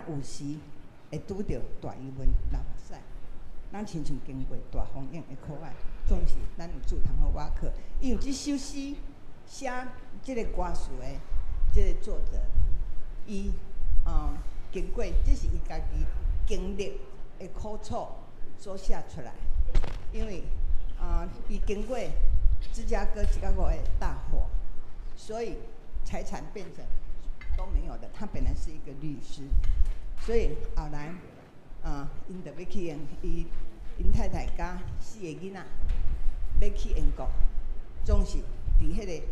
咱有时会拄着大雨文、流目屎，咱亲像经过大风影的可爱，总是咱有主通好挖克。因为即首诗写即个歌词的即个作者，伊经过，这是伊家己经历的苦楚所写出来。因为伊经过芝加哥7.5的大火，所以财产变成都没有的。他本来是一个律师，所以后来因就要去因太太甲4个囡仔要去英国，总是伫迄个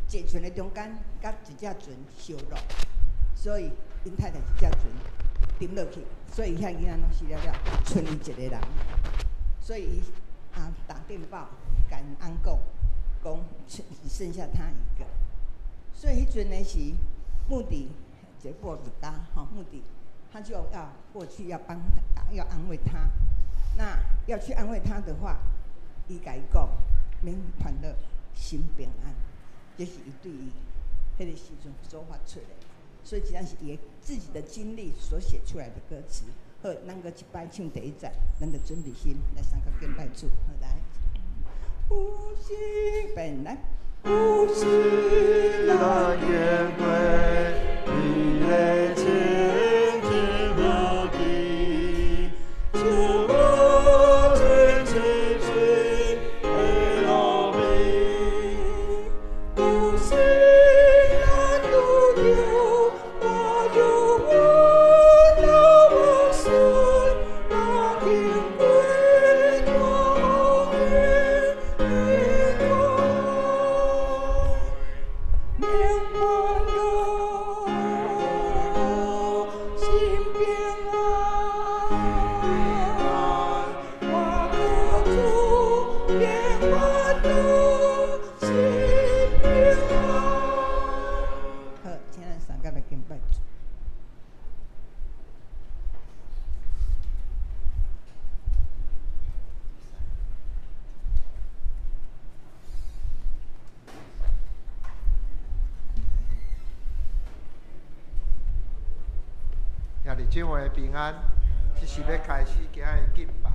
坐船的中间，甲一只船相落，所以因太太一只船沉落去，所以遐囡仔拢死了了，剩伊一个人，所以伊打电报甲因翁讲只剩下他一个，所以迄阵呢是目的，这布尔达目的，他就要过去要帮他，要安慰他。那要去安慰他的话，伊甲伊讲，免烦恼，心平安，这是伊对伊迄个时阵所发出的。所以这样是伊自己的经历所写出来的歌词。好，咱个一摆唱第一站，咱就准备心来三个敬拜主，好来。呼吸本来，呼吸那烟归，你的情之何地？就我真情去为了你，呼吸那路丢，那有我那我心，那天归那后天。免烦恼，心平安。我可主免烦恼，心平安。好，请咱三个来敬拜主。兄弟姊妹平安，这是要开始今日的敬拜。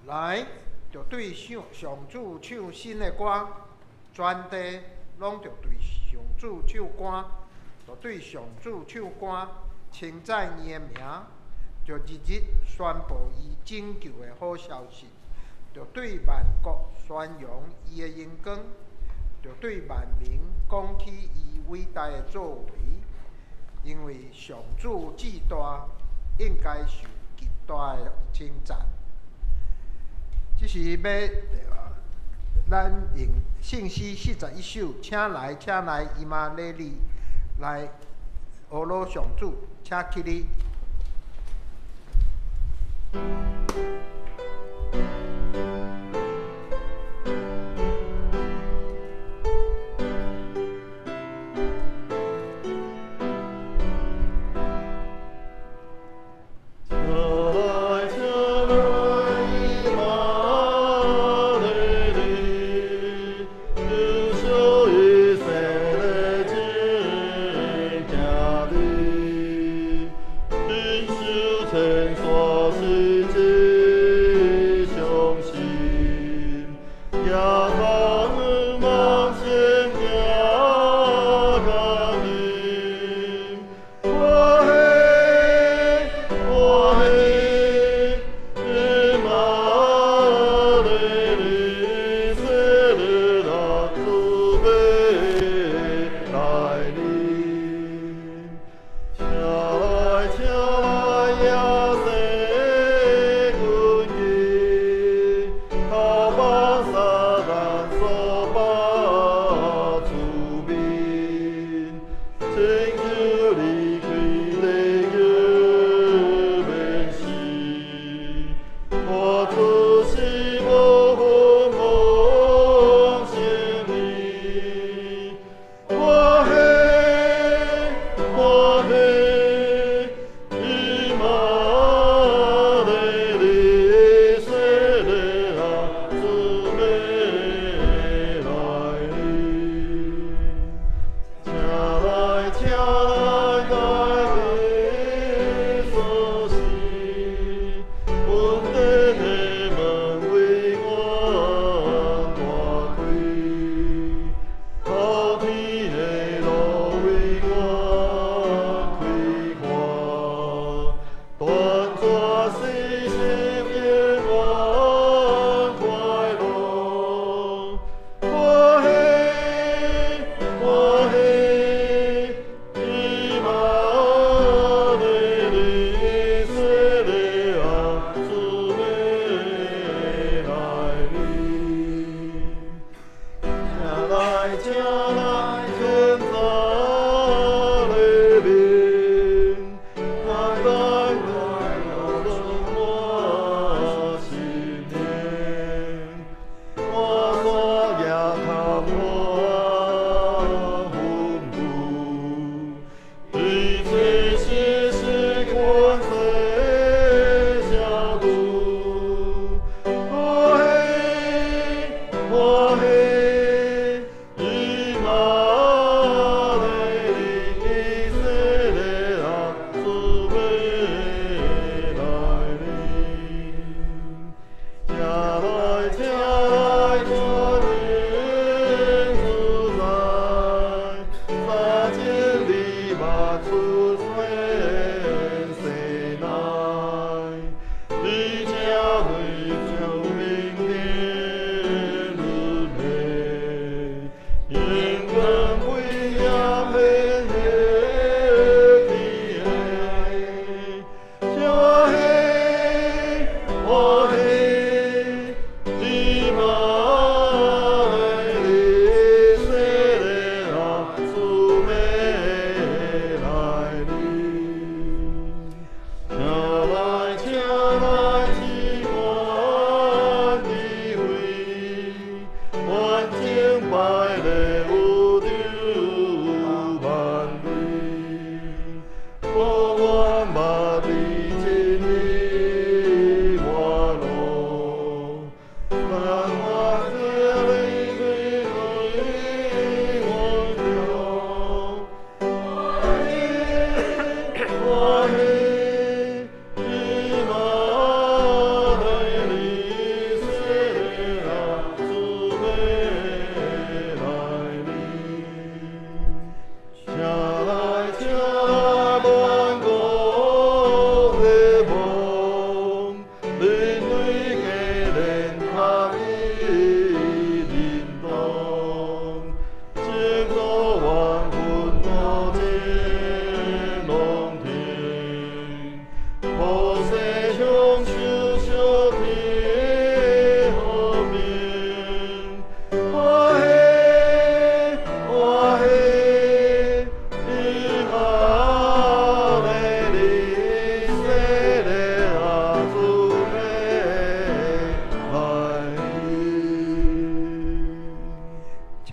来，就对上主唱新的歌，全地拢就对上主唱歌，就对上主唱歌，称赞伊的名，就日日宣布伊拯救的好消息，就对万国宣扬伊的荣光，就对万民讲起伊伟大的作为，因为上主至大，应该受极大的称赞。这是要咱用圣诗41首，请来，伊妈礼你来阿罗上主，请起立。天所是之修。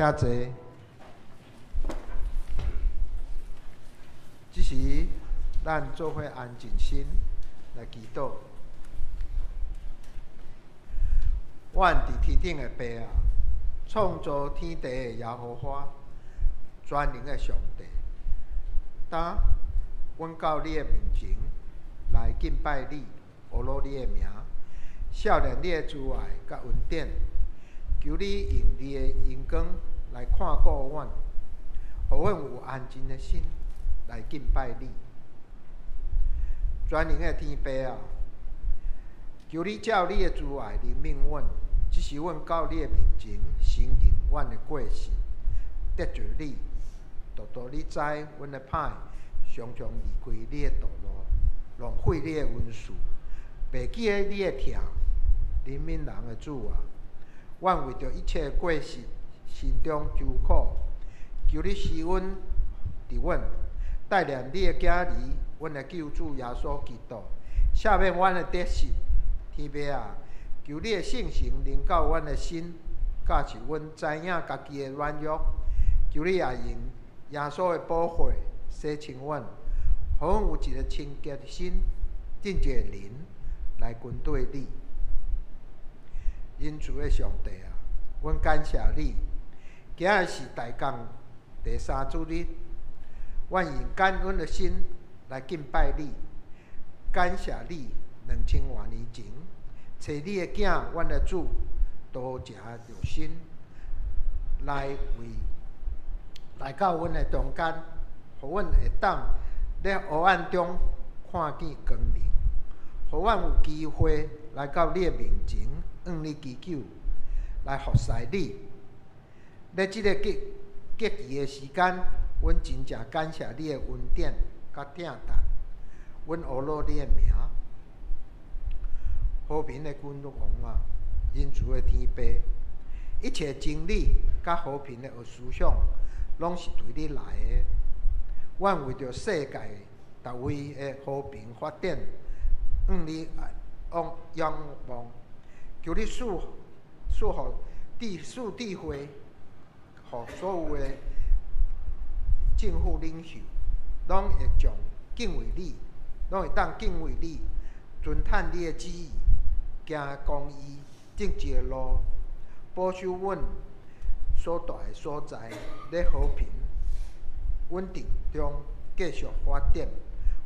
遐济。只是咱做伙安静心来祈祷。阮伫天顶的爸啊，创造天地的耶和华，全能的上帝，当阮到你的面前来敬拜你，学罗你的名，少年你的慈爱甲恩典，求你用你的眼光来看顾阮，互阮有安静的心来敬拜你。全能的天父啊，求你照你的慈爱怜悯阮，只是阮到你的面前承认阮的过失，得罪你，独独你知阮的歹，常常离开你的道路，浪费你的恩赐，背记了你的疼，怜悯人的主啊！阮为着一切过失，心中愁苦，求你施恩伫阮，带领你的囝儿，阮的救主耶稣基督，赦免阮的得失。天父啊，求你的圣神临到阮的心，假使阮知影家己的软弱，求你也用耶稣的宝血洗清阮，互阮有一个清洁的心，正直的灵来跟对你。恩慈的上帝啊，阮感谢你，今日是大港第3主日，阮用感恩的心来敬拜你，感谢你2000多年前找你的囝，阮的主，多食肉身，来到阮的中间，互阮会当在黑暗中看见光明，互阮有机会来到你的面前，向你祈求，来服侍你。在这个节期的时间，阮真正感谢你的恩典甲疼惜，阮学罗你的名。和平的君王啊，恩慈的天父，一切真理甲和平的思想，拢是对你来的。阮为着世界逐位的和平发展，向你仰望，求你赐智慧，互所有的政府领袖，拢会将敬畏你，拢会当敬畏你，遵探你的旨意。行公义正直的路，保守阮所在的所在，咧和平稳定中继续发展，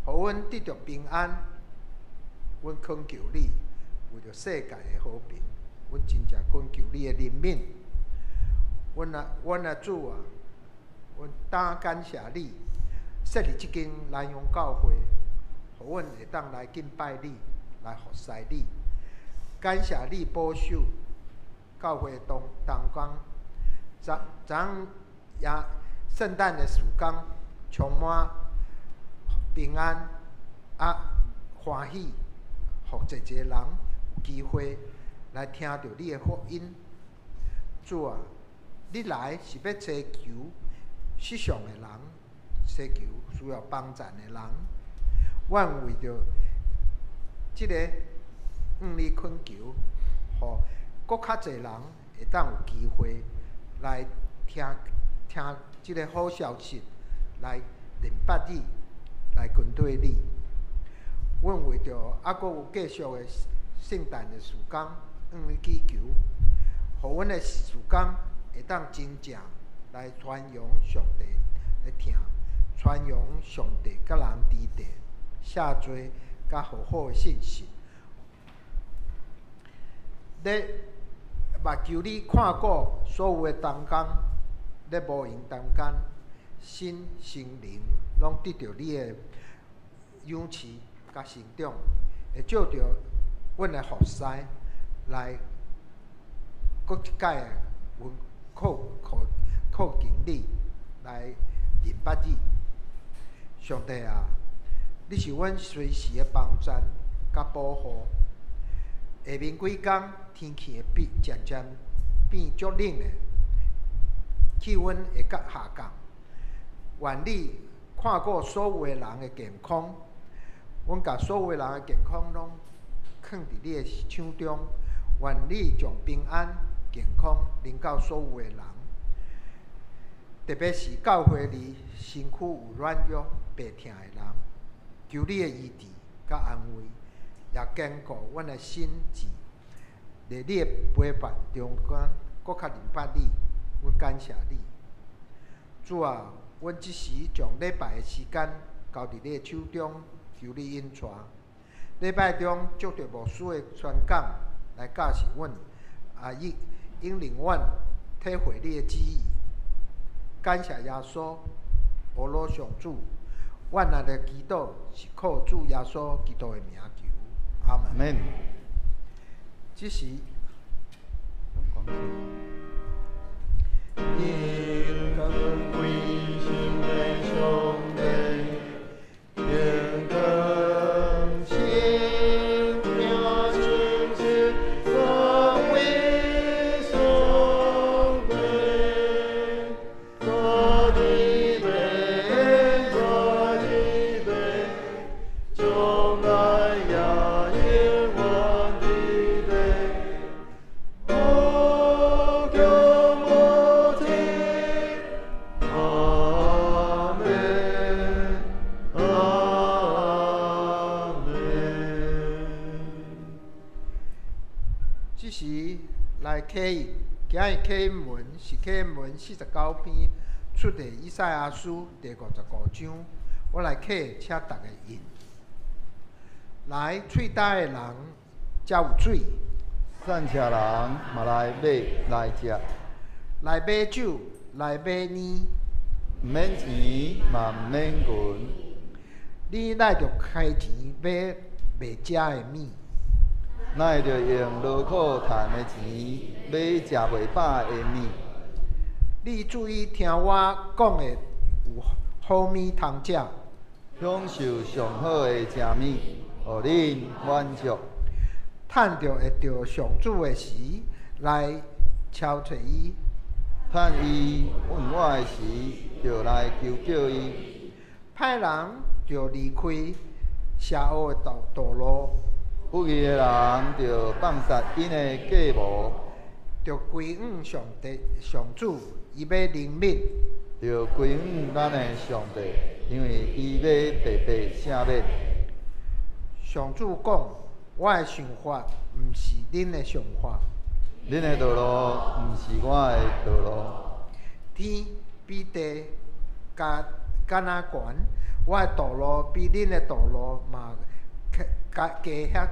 互阮得到平安。阮恳求你，为着世界的和平，阮真正恳求你的怜悯。阮的主啊，阮当感谢你，设立这间南洋教会，互阮会当来敬拜你，来服侍你。感谢你保守教会当中，也圣诞的时间充满平安欢喜，互一个人有机会来听到你的福音。主啊，你来是要祈求世上的人，祈求需要帮助的人。阮为着这个向你恳求，互搁较侪人会当有机会来听这个好消息，来明白你，来跟对你。阮为着搁有继续的圣诞的时间，向你祈求，互阮的时间会当真正来传扬上帝的疼，传扬上帝甲人之地赦罪甲好好的信息。咧，目求你看顾所有的同工，咧无形同间，身心灵拢得到你的养持甲成长，会照着阮的服侍来，搁一届靠近你，来明白你。上帝啊，你是阮随时的帮助甲保护。下面几天天气会渐渐变足冷的，气温会较下降。愿你看顾所有的人的健康，阮甲所有的人的健康拢放伫你的手中。愿你将平安、健康临到所有的人。特别是教会里身躯有软弱、病痛的人，求你的医治甲安慰，也坚固阮的心智。在你的陪伴中间，搁较明白你，阮感谢你。主啊，阮即时将礼拜的时间交伫你的手中，求你引带。礼拜中借着牧师的宣讲来教示阮，引领阮体会你的旨意。感谢耶稣，阿罗上主，阮若的祈祷是靠主耶稣基督的名求，阿门。这时，因更归心的兄弟，因更新妙心是所为所归，所的悲，所的悲，从来呀因我的悲。哦，求母亲，阿门，阿门。这时来启应，今日启应文是启应文49篇，出自以赛亚书第55章。我来启，请大家应。来，喙焦的人才有水。散车人嘛来买来食，来买酒，来买烟，毋免钱嘛毋免银，你乃着开钱买袂食的物。哪会着用劳苦赚的钱买食袂饱的物？你注意听我讲的有好物通食，享受上好的食物，互恁满足。趁着会着上主的时，来超找伊。趁伊问我的时，就来求救伊。歹人就离开邪恶的道路，不义的人就放杀因的计谋，就归向上主，伊要灵敏。就归咱的上帝，因为伊要白白赦免。上主讲：我的想法毋是恁的想法，恁的道路毋是我的道路。天比地敢若悬，我的道路比恁的道路嘛加遐悬。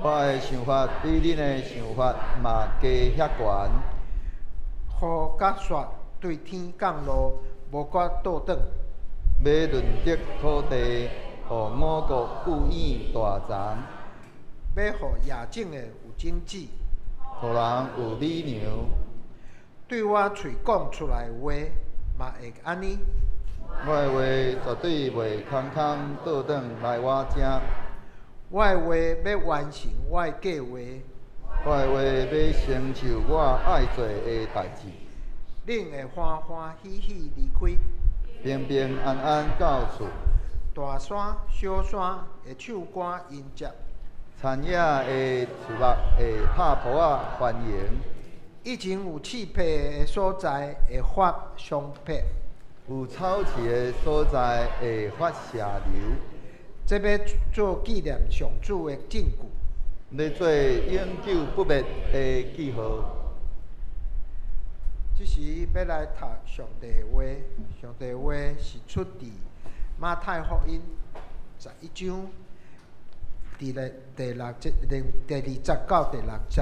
我的想法比恁的想法嘛加遐悬。雨甲雪对天降落，无搁倒转。要润泽土地，互五谷故意大长，要互野种的有种子，互人有美娘。对我喙讲出来的话，嘛会安尼。我的话绝对袂空空倒转来我这。我的话要完成我的计划，我的话要成就我爱做的代志。恁会欢欢喜喜离开，平平安安到厝。大山小山会唱歌迎接，田野的树木会拍蒲仔欢迎，以前有刺皮的所在会发香皮，有草市的所在会发射流。这要做纪念上主的证据。要做永久不灭的记号。这时要来读上帝的话，上帝的话是出自马太福音11章第20到第6节。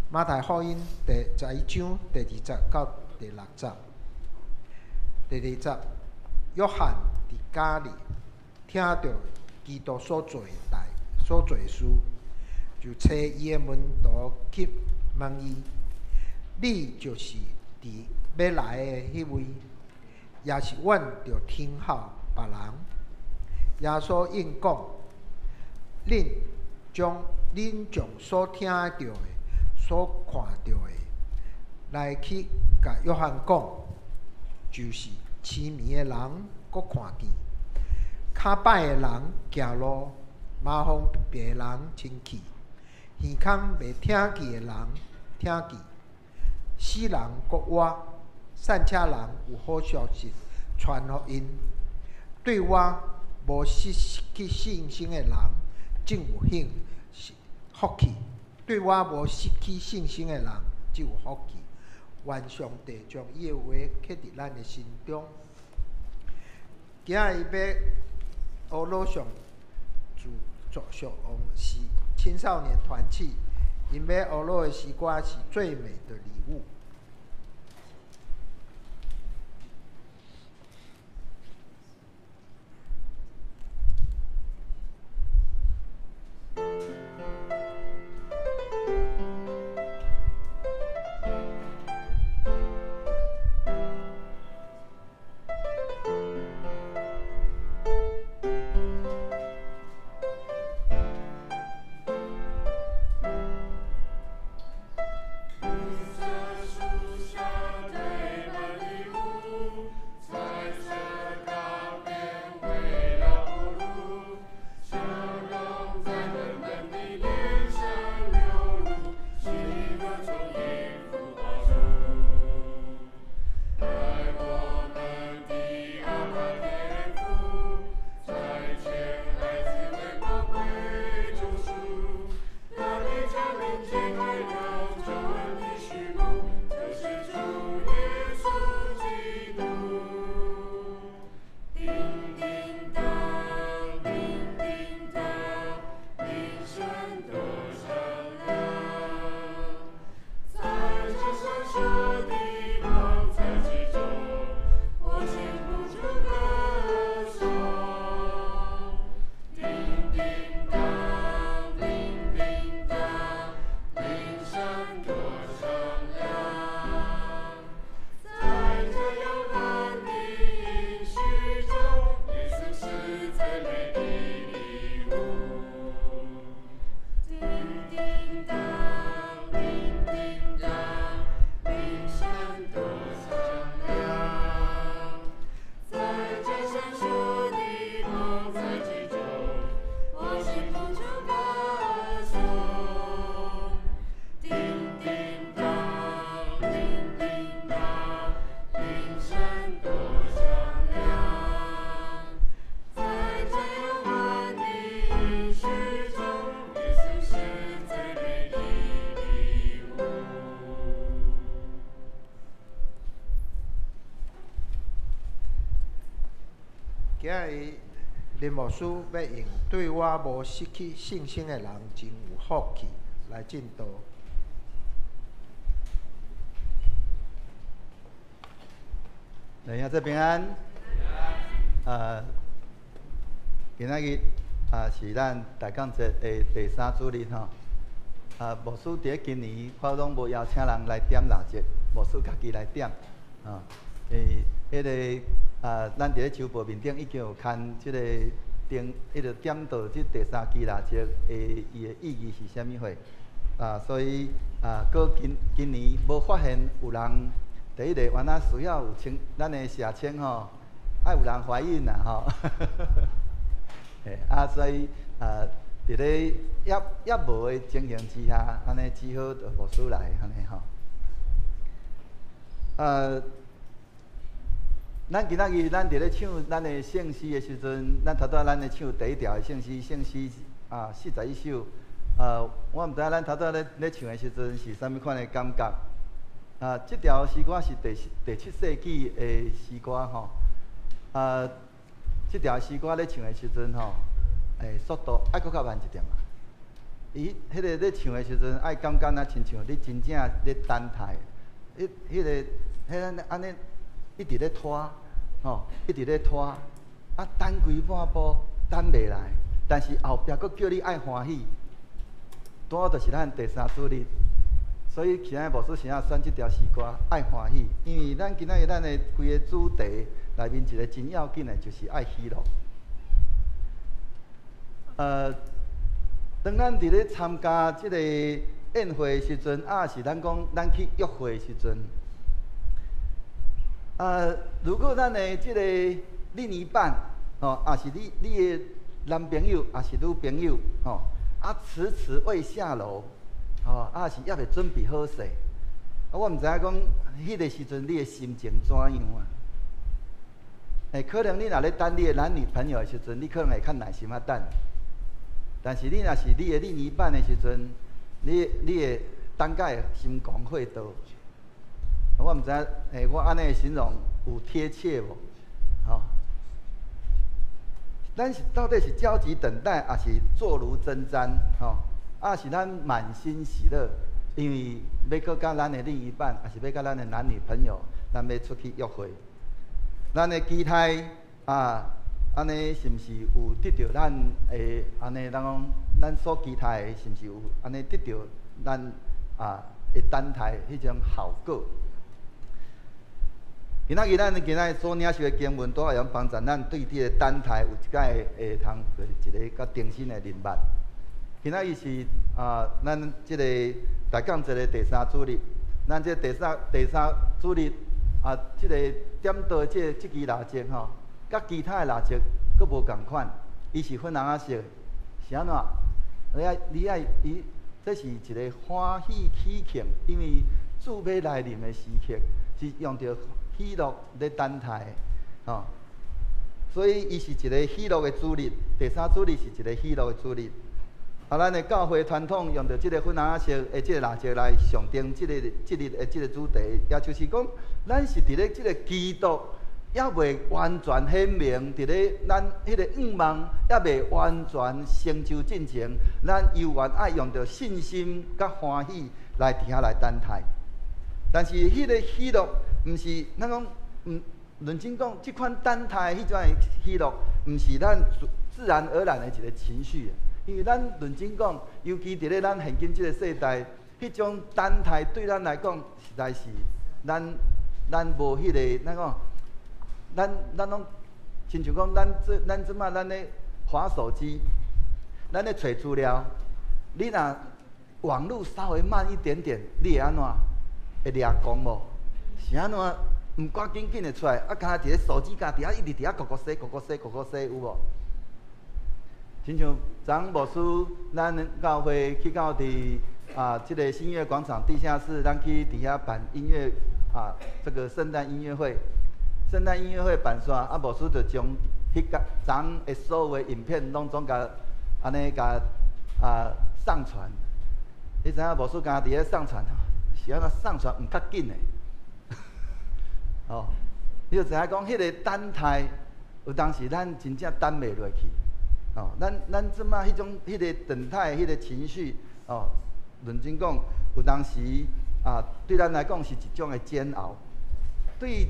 马太福音第11章第20到第6节。第2节，约翰伫家里听到基督所做的事，就找伊的门徒去问伊。你就是要来的迄位，也是阮着听候别人。耶稣应讲：恁将所听到的、所看到的，来去甲约翰讲，就是痴迷的人搁看见，骹歹的人行路，麻风病的人清气，耳孔袂听见的人听见。死人搁活，散车人有好消息传互因。对我无失去信心的人，就有福气；对我无失去信心的人，就有福气。愿上帝将伊的话刻伫咱的心中。今日要乌鲁上祝福是青少年团契，因要乌鲁的诗歌是最美的礼物。今日林牧师要用对我无失去信心的人真有福气来进道。弟兄姊妹平安。今仔日是咱大港节的第3主日吼。牧师伫今年我拢无邀请人来点蜡烛，牧师家己来点。迄个咱伫咧周报面顶已经有看即个迄个点到即第3支蜡烛伊的意义是啥物货？所以过今年无发现有人第一个原来需要有咱的社青吼，爱有人怀孕啦吼。所以伫咧也无的情形之下，安尼只好就牧师来安尼吼。咱今仔日咱伫咧唱咱的圣诗的时阵，咱头拄咱咧唱第1条的圣诗41首。我毋知咱头拄咧唱的时阵是啥物款的感觉。即条诗歌是第7世纪的诗歌吼。即条诗歌咧唱的时阵吼，速度爱搁较慢一点嘛。伊迄个咧唱的时阵，爱感觉啊，亲像你真正咧等待，安尼一直咧拖，吼，一直咧拖，等规半步，等袂来，但是后壁搁叫你爱欢喜，拄就是咱第3主日。所以今仔牧师想要选即条诗歌爱欢喜，因为咱今仔日咱的规个主题内面一个真要紧的，就是爱喜乐。当咱伫咧参加即个宴会的时阵，是咱讲咱去约会的时阵，如果咱的即个另一半，也是你的男朋友，也是女朋友，迟迟未下楼。是也未准备好势，我毋知影讲，迄个时阵你的心情怎样啊？可能你若咧等你的男女朋友的时阵，你可能会较耐心啊等。但是你若是你的另一半的时阵，你的等甲会心狂火道。我毋知影，我安尼形容有贴切无？吼、咱是到底是焦急等待，还是坐如针毡？吼、还是咱满心喜乐？因为要搁甲咱的另一半，还是要甲咱的男女朋友，咱要出去约会。咱的期待啊，安尼是毋是有得到咱的安尼？咱讲咱所期待的，是毋是有安尼得到咱的等待迄种效果？今仔所领受的经文，都会用帮助咱对这个等待有一解会通一个较定心的认捌。今仔伊是咱即个大讲一个第三主日，咱这第三主日即个点到即支蜡烛吼，甲其他的蜡烛佫无共款，伊是粉红色的，是安怎？你爱伊，这是一个欢喜喜庆，因为主要来临的时刻是用着喜乐咧等待吼，所以伊是一个喜乐的主日。第三主日是一个喜乐的主日。咱的教会传统用着即个粉红色的即个蜡烛来象征即个日的即个主题，也就是讲，咱是伫咧即个基督还未完全显明，伫咧咱迄个愿望还未完全成就进前，咱犹原爱用着信心甲欢喜来伫遐来等待。但是迄个喜乐，毋是咱讲，认真讲，即款等待迄种的喜乐，毋是咱自然而然的一个情绪。因为咱认真讲，尤其伫咧咱现今即个世代，迄种等待对咱来讲，实在是咱无迄个，咱讲，咱拢，亲像讲，咱即摆咱咧滑手机，咱咧找资料，你若网络稍微慢一点点，你会安怎？会抓狂无？是安怎？毋赶紧的出来，敢伫咧手机架底下一直伫遐咕咕洗，有无？亲像昨牧师，咱教会去到即个新月广场地下室，咱去底下办音乐这个圣诞音乐会。圣诞音乐会办煞，牧师就将迄个昨的所有的影片拢总甲安尼甲上传。你知影牧师敢伫咧上传，是安怎上传毋较紧的。哦，你就知影讲迄个等待，有当时咱真正等袂落去。哦，咱即摆迄个等待迄个情绪，哦，认真讲，有当时对咱来讲是一种的煎熬。对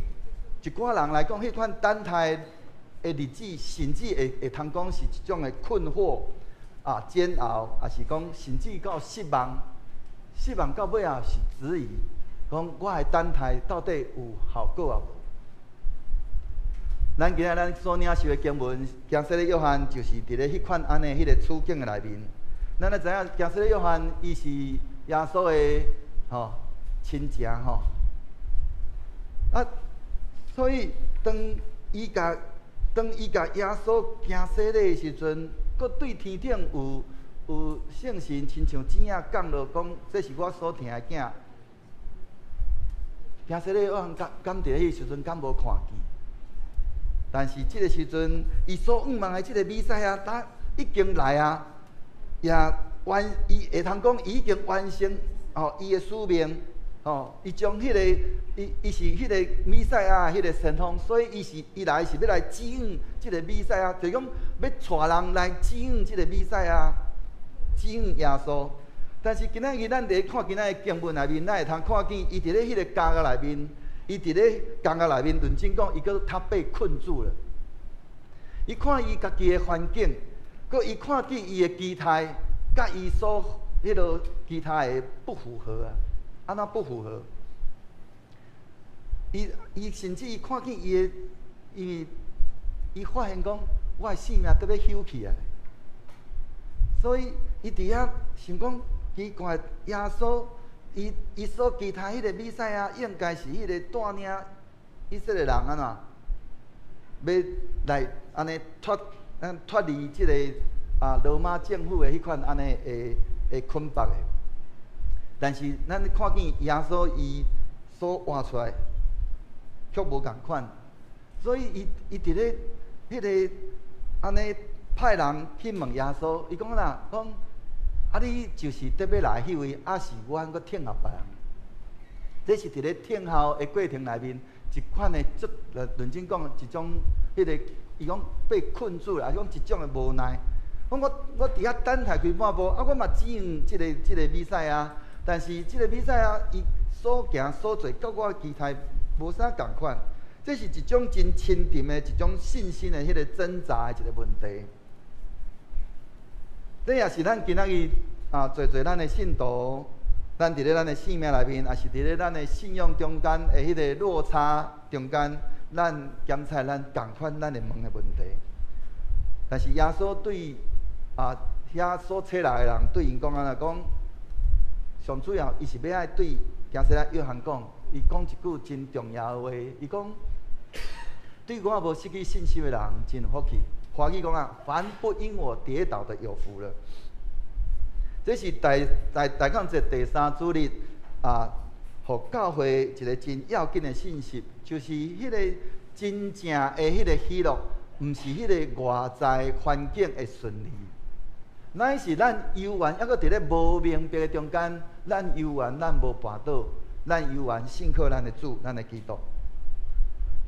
一寡人来讲，迄款等待的日子，甚至会通讲是一种的困惑煎熬，也是讲甚至到失望。失望到尾啊是质疑，讲我的等待到底有效果啊无？咱今仔咱所领受的经文，加西咧约翰就是伫咧迄款安尼迄个处境的内面。咱咧知影，加西咧约翰伊是耶稣的亲情吼。所以当伊甲耶稣行洗礼的时阵，佫对天顶有圣神亲像钱仔降落，讲这是我所疼的囝。加西咧约翰敢伫迄时阵敢无看见？但是即个时阵，伊所仰望的即个弥赛亚，他已经来啊，伊会通讲伊已经完成伊的使命，伊将迄个伊是迄个弥赛亚迄个神通，所以伊来是要来指引即个弥赛亚，就是讲要带人来指引即个弥赛亚，指引耶稣。但是今仔日咱伫看今仔的经文内面，咱会通看见伊伫咧迄个家内面。伊伫咧监狱内面，认真讲，伊他被困住了。伊看伊家己的环境，佮伊看见伊的期待，甲伊所迄落其他的不符合啊，安怎不符合？伊甚至伊看见伊发现讲，我的性命都要休去啊。所以伊伫遐想讲，奇怪，耶稣。伊所期待迄个弥赛亚，应该是迄个带领以色列人安怎，要来安尼脱离即个罗马政府的迄款安尼的捆绑的。但是咱看见耶稣伊所换出来，却无共款。所以伊伫咧迄个安尼派人去问耶稣，伊讲啦，讲啊你就是得要来迄位，啊是阮搁听候别人？这是伫咧听候的过程内面，一款的认真讲一种迄个，伊讲被困住了，讲一种的无奈。讲我伫遐等待几半步，啊我嘛指引即个比赛啊，但是即个比赛啊，伊所行所做，甲我期待无啥共款。这是一种真深沉的一种信心的迄个挣扎的一个问题。这也是咱今仔日做咱的信徒，咱伫咧咱的性命内面，也是伫咧咱的信仰中间的迄个落差中间，咱检查咱共款咱的问的问题。但是耶稣对遐所找来的人对因讲安怎讲？上主要，伊是要爱对行使咱约翰讲，伊讲一句真重要的话，伊讲。对我无失去信心的人真有福气。华语讲啊，凡不因我跌倒的有福了。这是大讲节第3主日互教会一个真要紧的信息，就是迄个真正的迄个喜乐，毋是迄个外在环境的顺利，乃是咱犹原还阁伫咧无明白的中间，咱犹原咱无绊倒，咱犹原信靠咱的主，咱的基督。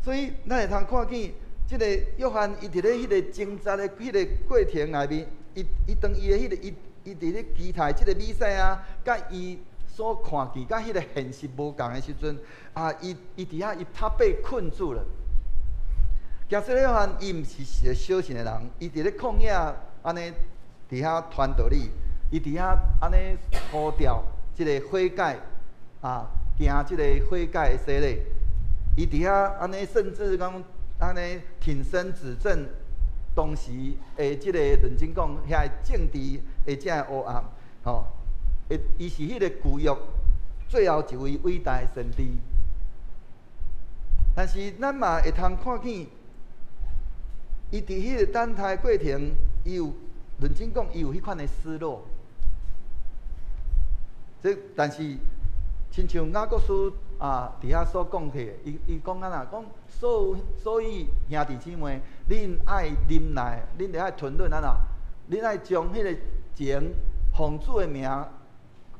所以，咱会通看见，即个约翰伊伫咧迄个挣扎的迄个过程内面，伊当伊的迄个伊伫咧期待即个比赛啊，甲伊所看见甲迄个现实无共的时阵，伊伫遐伊他被困住了。假使约翰伊毋是一个小信的人，伊伫咧旷野安尼伫遐传道理，伊伫遐安尼呼召即个悔改行即个悔改的洗礼。伊伫遐安尼，甚至讲安尼挺身指正当时的即个认真讲遐政治的这黑暗，伊是迄个旧约最后一位伟大的先知。但是咱嘛会通看见，伊伫迄个等待过程，伊有认真讲，伊有迄款的失落。但是，亲像雅各书伫遐所讲起，伊讲安怎讲？所以兄弟姊妹，恁爱忍耐，恁得爱吞忍安怎？恁爱将迄个前奉主的名，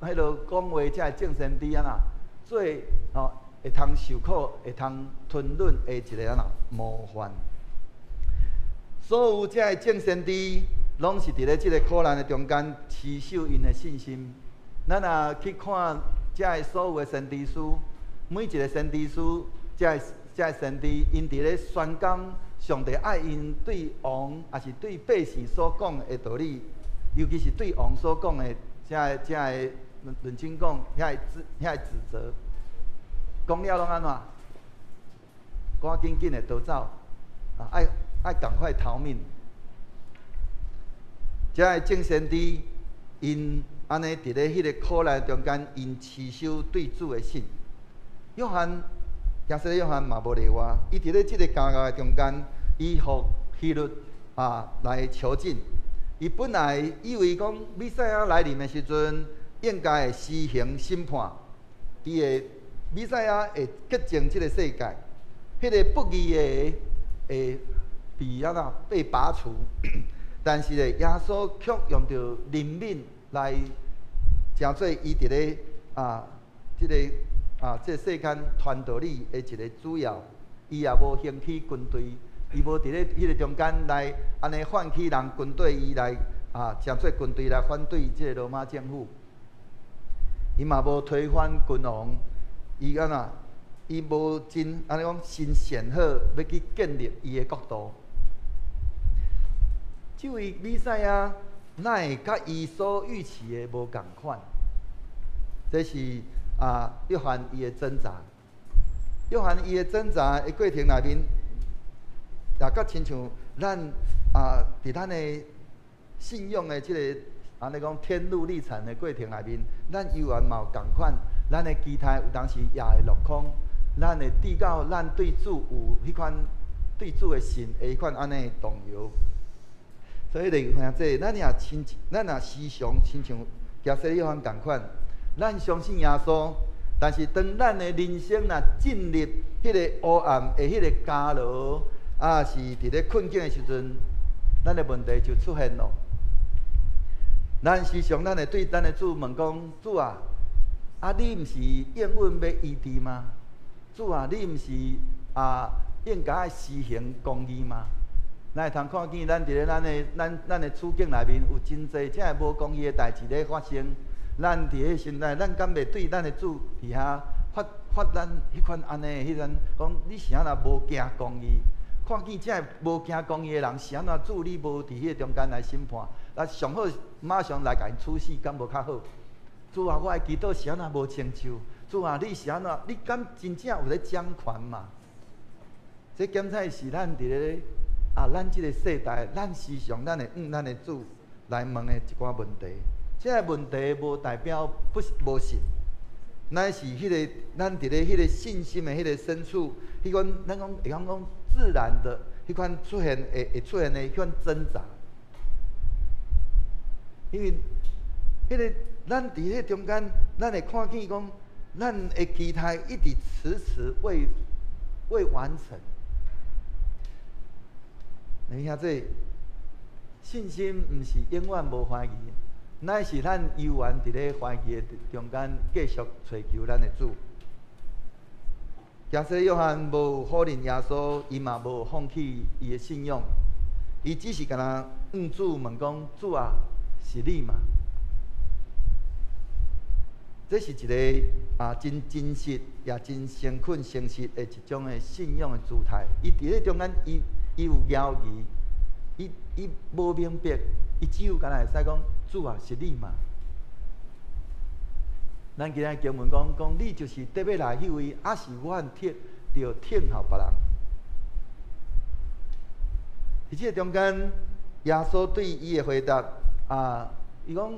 迄落讲话才会正先知安怎？做会通受苦，会通吞忍的一个安怎模范。所有这个正先知，拢是伫咧即个苦难的中间持守因的信心。咱若去看这所有的先知书。每一个先知书，这先知，因伫咧宣讲上帝爱因对王，也是对百姓所讲的道理，尤其是对王所讲的这个认真讲，遐个指责，讲了拢安怎？赶紧的逃走，爱赶快逃命。这个正先知，因安尼伫咧迄个苦难中间，因持守对主的信。约翰，假使约翰嘛无例外，伊伫咧即个家的中间，伊互希律来囚禁。伊本来以为讲弥赛亚来临的时阵，应该会施行审判，伊会弥赛亚会洁净即个世界，迄个不义的会被拔除。但是咧，耶稣却用着怜悯来诚做伊伫咧即个。这世间传道理的一个主要，伊也无兴起军队，伊无伫咧迄个中间来安尼唤起人军队，伊来诚做军队来反对即个罗马政府。伊嘛无推翻君王，伊安怎？伊无真安尼讲心善好，要去建立伊的国度。这位弥赛亚，哪会甲伊所预期的无共款？这是。约翰伊的挣扎，约翰伊的挣扎的过程内面，也较亲像咱伫咱的信仰的即个安尼讲天路历程的过程内面，咱犹原嘛有共款，咱的期待有当时也会落空，咱会抵到咱对主有迄款对主的信的迄款安尼动摇。所以弟兄姊妹，咱也时常亲像假使约翰共款。咱相信耶稣，但是当咱的人生若进入迄个黑暗的迄个监牢，是伫咧困境的时阵，咱的问题就出现咯。咱时常咱会对咱的主问讲：主啊，你毋是应允要医治吗？主啊，你毋是应该爱施行公义吗？咱会通看见咱伫咧咱的处境内面有真侪这无公义的代志咧发生。咱伫迄心内，咱敢袂对咱的主伫遐发咱迄款安尼的迄种讲，你是安那无行公义？看见这无行公义的人是安怎主你无伫迄中间来审判？上好马上来甲因处死，敢无较好？主啊，我的祈祷是安那无成就？主啊，你是安怎？你敢真正有咧掌权嘛？这检采是咱伫咧咱即个世代，咱时常咱会咱的主来问的一寡问题。这个问题无代表无信，乃是迄个咱伫咧迄个信心的迄个深处，迄款咱讲会讲自然的迄款出现会出现的迄款挣扎。因为迄个咱伫迄中间，咱会看见讲，咱的期待一直迟迟未完成。你听这信心，毋是永远无怀疑，乃是咱犹原伫咧怀疑的中间，继续追求咱的主。假使约翰无否认耶稣，伊嘛无放弃伊的信仰，伊只是敢若主问讲：主啊，是你嘛？这是一个真真实也真诚恳诚实的一种的信仰的姿态。伊伫咧中间，伊有犹豫，伊无明白，伊只有敢若会使讲：主啊，是你嘛？咱今日经文讲，你就是得要来迄位，是我着听候别人。伫这中间，耶稣对伊的回答伊讲：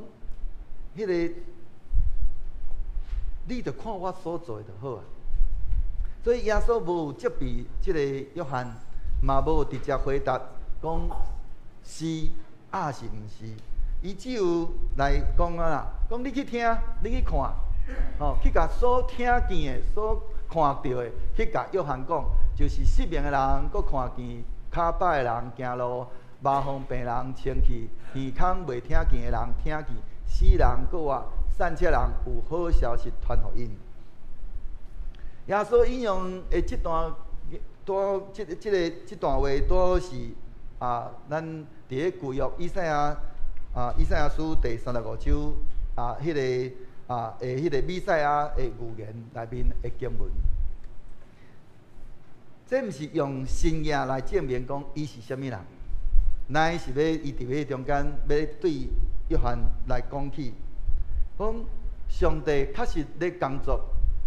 迄个，你着看我所做的就好啊。所以耶稣无责备即个约翰，嘛无直接回答讲是是毋是。伊只有来讲啦，讲你去听，你去看，去甲所听见的、所看到的，去甲约翰讲，就是失明的人，佮看见；骹跛的人行路，麻风病人清气，耳孔袂听见的人听见，死人佮活，散切人有好消息传互因。耶稣引用的这段话，多是咱伫咧旧约以赛亚书第35章迄个米赛亚的预言内面的经文。这毋是用新约来证明讲伊是啥物人，乃是要伊伫迄中间要对约翰来讲起，讲上帝确实咧工作，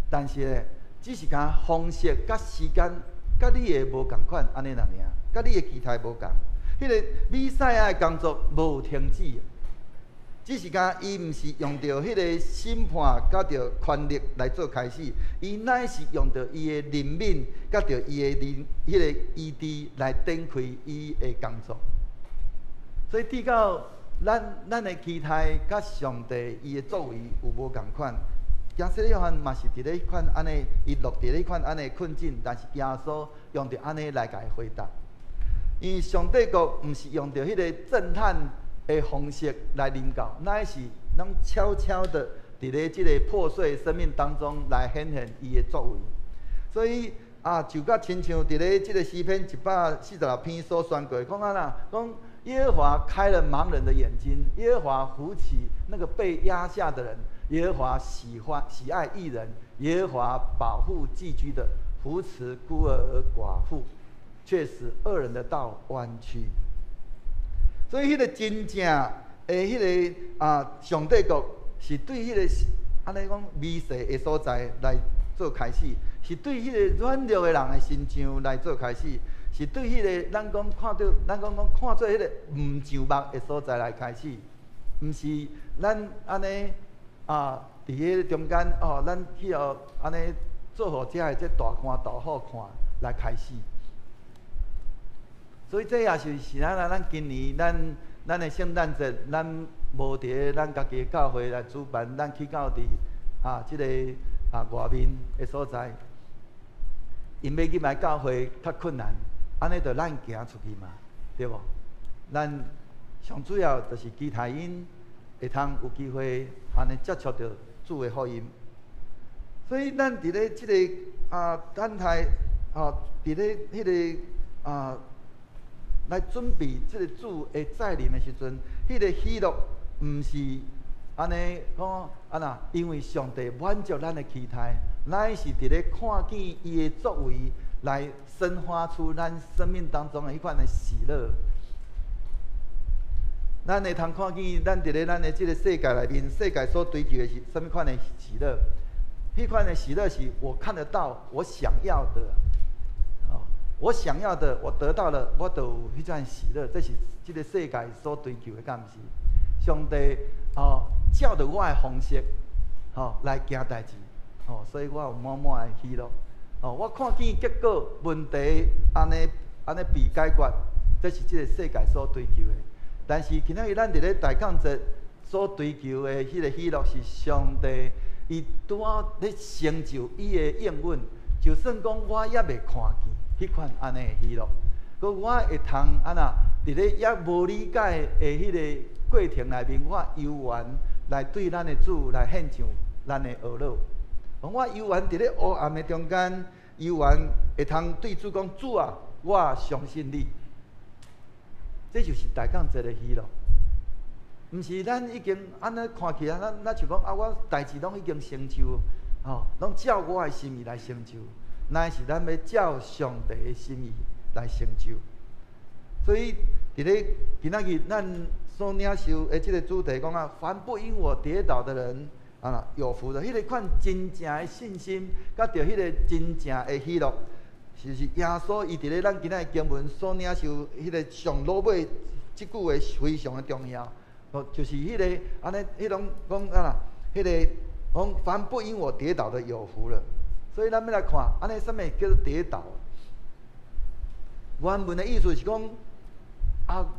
但是咧只是甲方式甲时间甲你的无共款安尼尔，甲你的期待无共。迄个米赛亚的工作无停止，只是甲伊毋是用着迄个审判甲着权力来做开始，伊乃是用着伊的怜悯甲着伊的迄个医治来展开伊的工作。所以对到咱的期待甲上帝伊的作为有无共款。耶稣约翰嘛是伫咧迄款安尼，伊落伫咧迄款安尼困境，但是耶稣用着安尼来甲伊回答。因为上帝国毋是用着迄个震撼的方式来临到，乃是咱悄悄的伫咧即个破碎生命当中来显现伊的作为。所以就甲亲像伫咧即个诗篇146篇所宣过，讲讲耶和华开了盲人的眼睛，耶和华扶起那个被压下的人，耶和华喜爱义人，耶和华保护寄居的，扶持孤儿寡妇，却使恶人的道弯曲。所以迄个真正的迄个上帝国是对迄个安尼讲微细的所在来做开始，是对迄个软弱的人的心肠来做开始，是对迄个咱讲看做迄个唔上目的所在来开始，毋是咱安尼伫迄中间咱去安尼做互遮的这大看大好看来开始。所以这也是咱今年咱的圣诞节，咱无伫咱家己的教会来主办，咱去到即个外面的所在，因要入来教会较困难，安尼就咱行出去嘛，对无？咱上主要就是期待因会通有机会安尼接触到主的福音。所以咱伫咧即个等待伫咧迄个来准备即个主的再临的时阵，迄个喜乐毋是安尼讲那，因为上帝满足咱的期待，乃是伫咧看见伊的作为来生发出咱生命当中的迄款的喜乐。咱会通看见，咱伫咧咱的即个世界内面，世界所追求的是什么款的喜乐？迄款的喜乐是我看得到，我想要的。我想要的，我得到了，我就有迄种喜乐，这是这个世界所追求的，敢毋是？上帝照着我的方式，来行代志，所以我有满满的喜乐。我看见结果问题安尼被解决，这是这个世界所追求的。但是今仔日咱伫咧大降节所追求的迄个喜乐，是上帝伊拄好咧成就伊的应允，就算讲我也未看见。迄款安尼的喜乐，佮我会通伫咧也无理解的迄个过程内面，我悠然来对咱的主来献上咱的恶乐。我悠然伫咧黑暗的中间，悠然会通对主讲：主啊，我相信你。这就是大降节的喜乐，毋是咱已经安尼看起来，咱像讲我代志拢已经成就，拢照我的心意来成就。乃是咱要照上帝的心意来成就，所以伫咧今仔日咱所领受的即个主题讲凡不因我跌倒的人有福的，迄个款真正的信心，甲着迄个真正的喜乐，就是耶稣伊伫咧咱今仔日经文所领受迄个上落尾即句话非常的重要，就是迄个安尼迄种讲迄个讲凡不因我跌倒的有福了。所以咱要来看，安尼什么叫做跌倒？原文的意思是讲，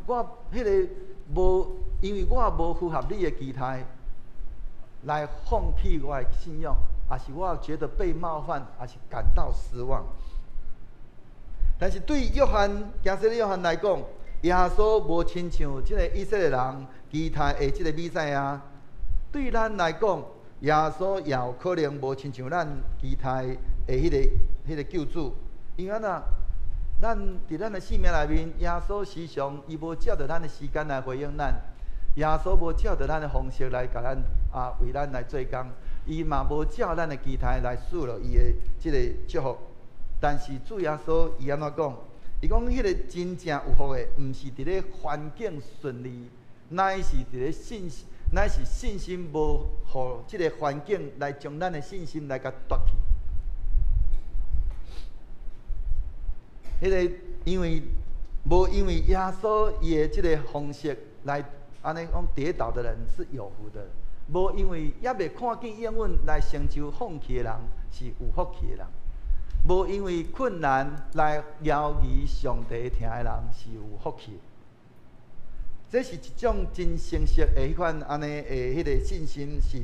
我迄个无，因为我无符合你的期待，来放弃我的信仰，也是我觉得被冒犯，也是感到失望。但是对约翰，行使的约翰来讲，耶稣无亲像即个以色列人期待的即个弥赛亚，对咱来讲。耶稣也有可能无亲像咱期待的迄个救主，因为咱伫咱的生命内面，耶稣时常伊无照着咱的时间来回应咱，耶稣无照着咱的方式来甲咱为咱来做工，伊嘛无照咱的期待来赐落伊的即个祝福。但是主耶稣伊安怎讲？伊讲迄个真正有福的，毋是伫咧环境顺利，乃是伫咧乃是信心无互即个环境来将咱的信心来甲夺去。迄个因为耶稣伊的即个方式来安尼讲跌倒的人是有福的，无因为也未看见应允来成就放弃的人是有福气的人，无因为困难来摇移上帝听的人是有福气。这是一种真诚实的迄款安尼的迄个信心，是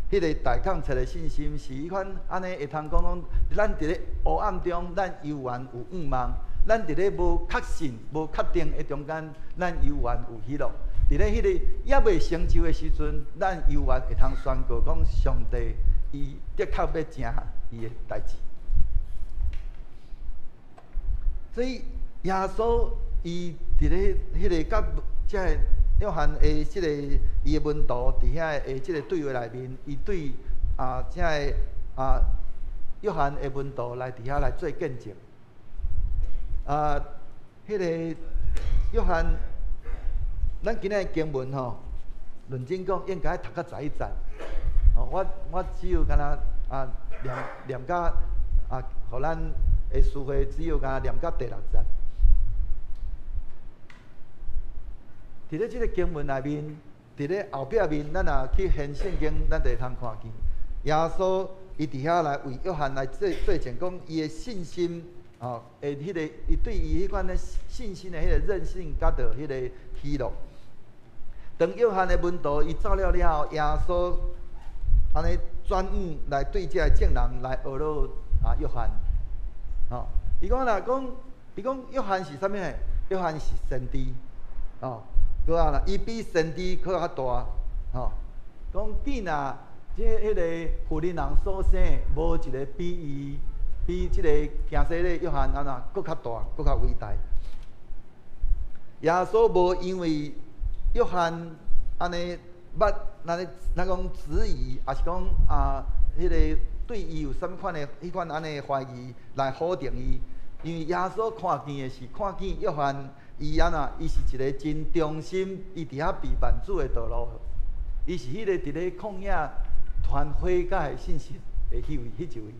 迄个大降节的信心，是迄款安尼会通讲咱伫咧黑暗中，咱悠然有盼望；咱伫咧无确信、无确定的中间，咱悠然有喜乐。伫咧迄个也未成就的时阵，咱悠然会通宣告讲上帝伊的确要成伊的代志。所以耶稣伊伫咧迄个甲即个约翰的即个伊的门徒伫遐的即个对话内面，伊对即个约翰的门徒来伫遐来做见证。迄个约翰，咱今仔经文论真讲应该读到11节。我只有敢若念到互咱的词汇只有敢若念到第6节。伫咧即个经文内面，伫咧后壁面，咱若去现圣经，咱就会通看见耶稣伊伫遐来为约翰来做证，讲伊的信心迄个伊对伊迄款的信心的迄个韧性，甲着迄个喜乐。当约翰的门徒伊走了后，耶稣安尼专门来对这证人来学了约翰。哦，伊讲约翰是啥物呢？约翰是先知。哦，搁啊啦，伊比先知搁较大。哦，讲既若迄个富人人所生，无一个比即个行西的约翰搁较大，搁较伟大。耶稣无因为约翰安尼咱讲质疑，也是讲迄个对伊有啥物款的迄款安尼怀疑来否定伊，因为耶稣看见的是看见约翰伊是一个真忠心，伊伫遐陪伴主的道路，伊是迄个伫咧旷野传悔改的信息的迄一位，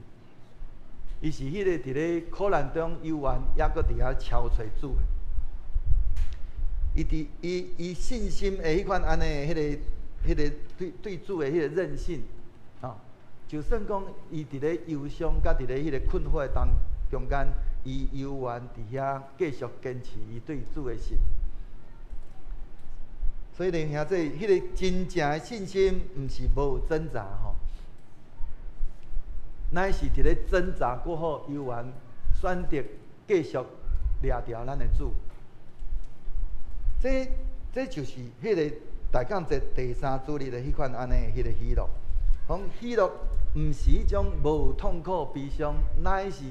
伊是迄个伫咧苦难中游玩，抑搁伫遐超找主的。伊信心的迄款安尼迄个对主的迄个韧性，就算讲伊伫咧忧伤，甲伫咧迄个困惑中间，伊游玩伫遐继续坚持伊对主的信。所以弟兄姊妹，迄个真正的信心，毋是无挣扎乃是伫咧挣扎过后，游玩选择继续掠着咱的主。这就是迄个大讲节第三主日的迄款安尼迄个喜乐。讲喜乐毋是迄种无痛苦悲伤，乃是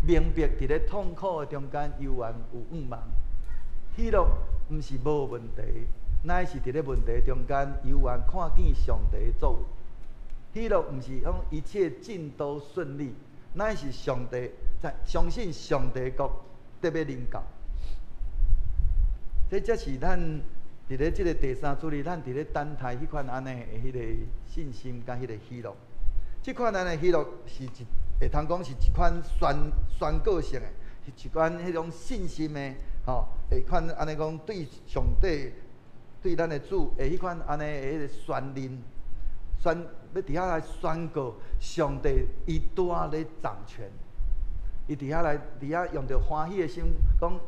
明白伫咧痛苦的中间游玩有五望。喜乐毋是无问题，乃是伫咧问题中间游玩看见上帝的作为。喜乐毋是讲一切尽都顺利，乃是上帝在相信上帝国得要临到。这才是咱伫咧即个第三主日，咱伫咧等待迄款安尼的迄个信心甲迄个喜乐。即款安尼喜乐是会通讲是一款宣告性的，是一款迄种信心的，会款安尼讲对上帝、对咱的主的迄款安尼的迄个宣认，要伫遐来宣告上帝伊拄仔咧掌权，伊伫遐用着欢喜的心讲。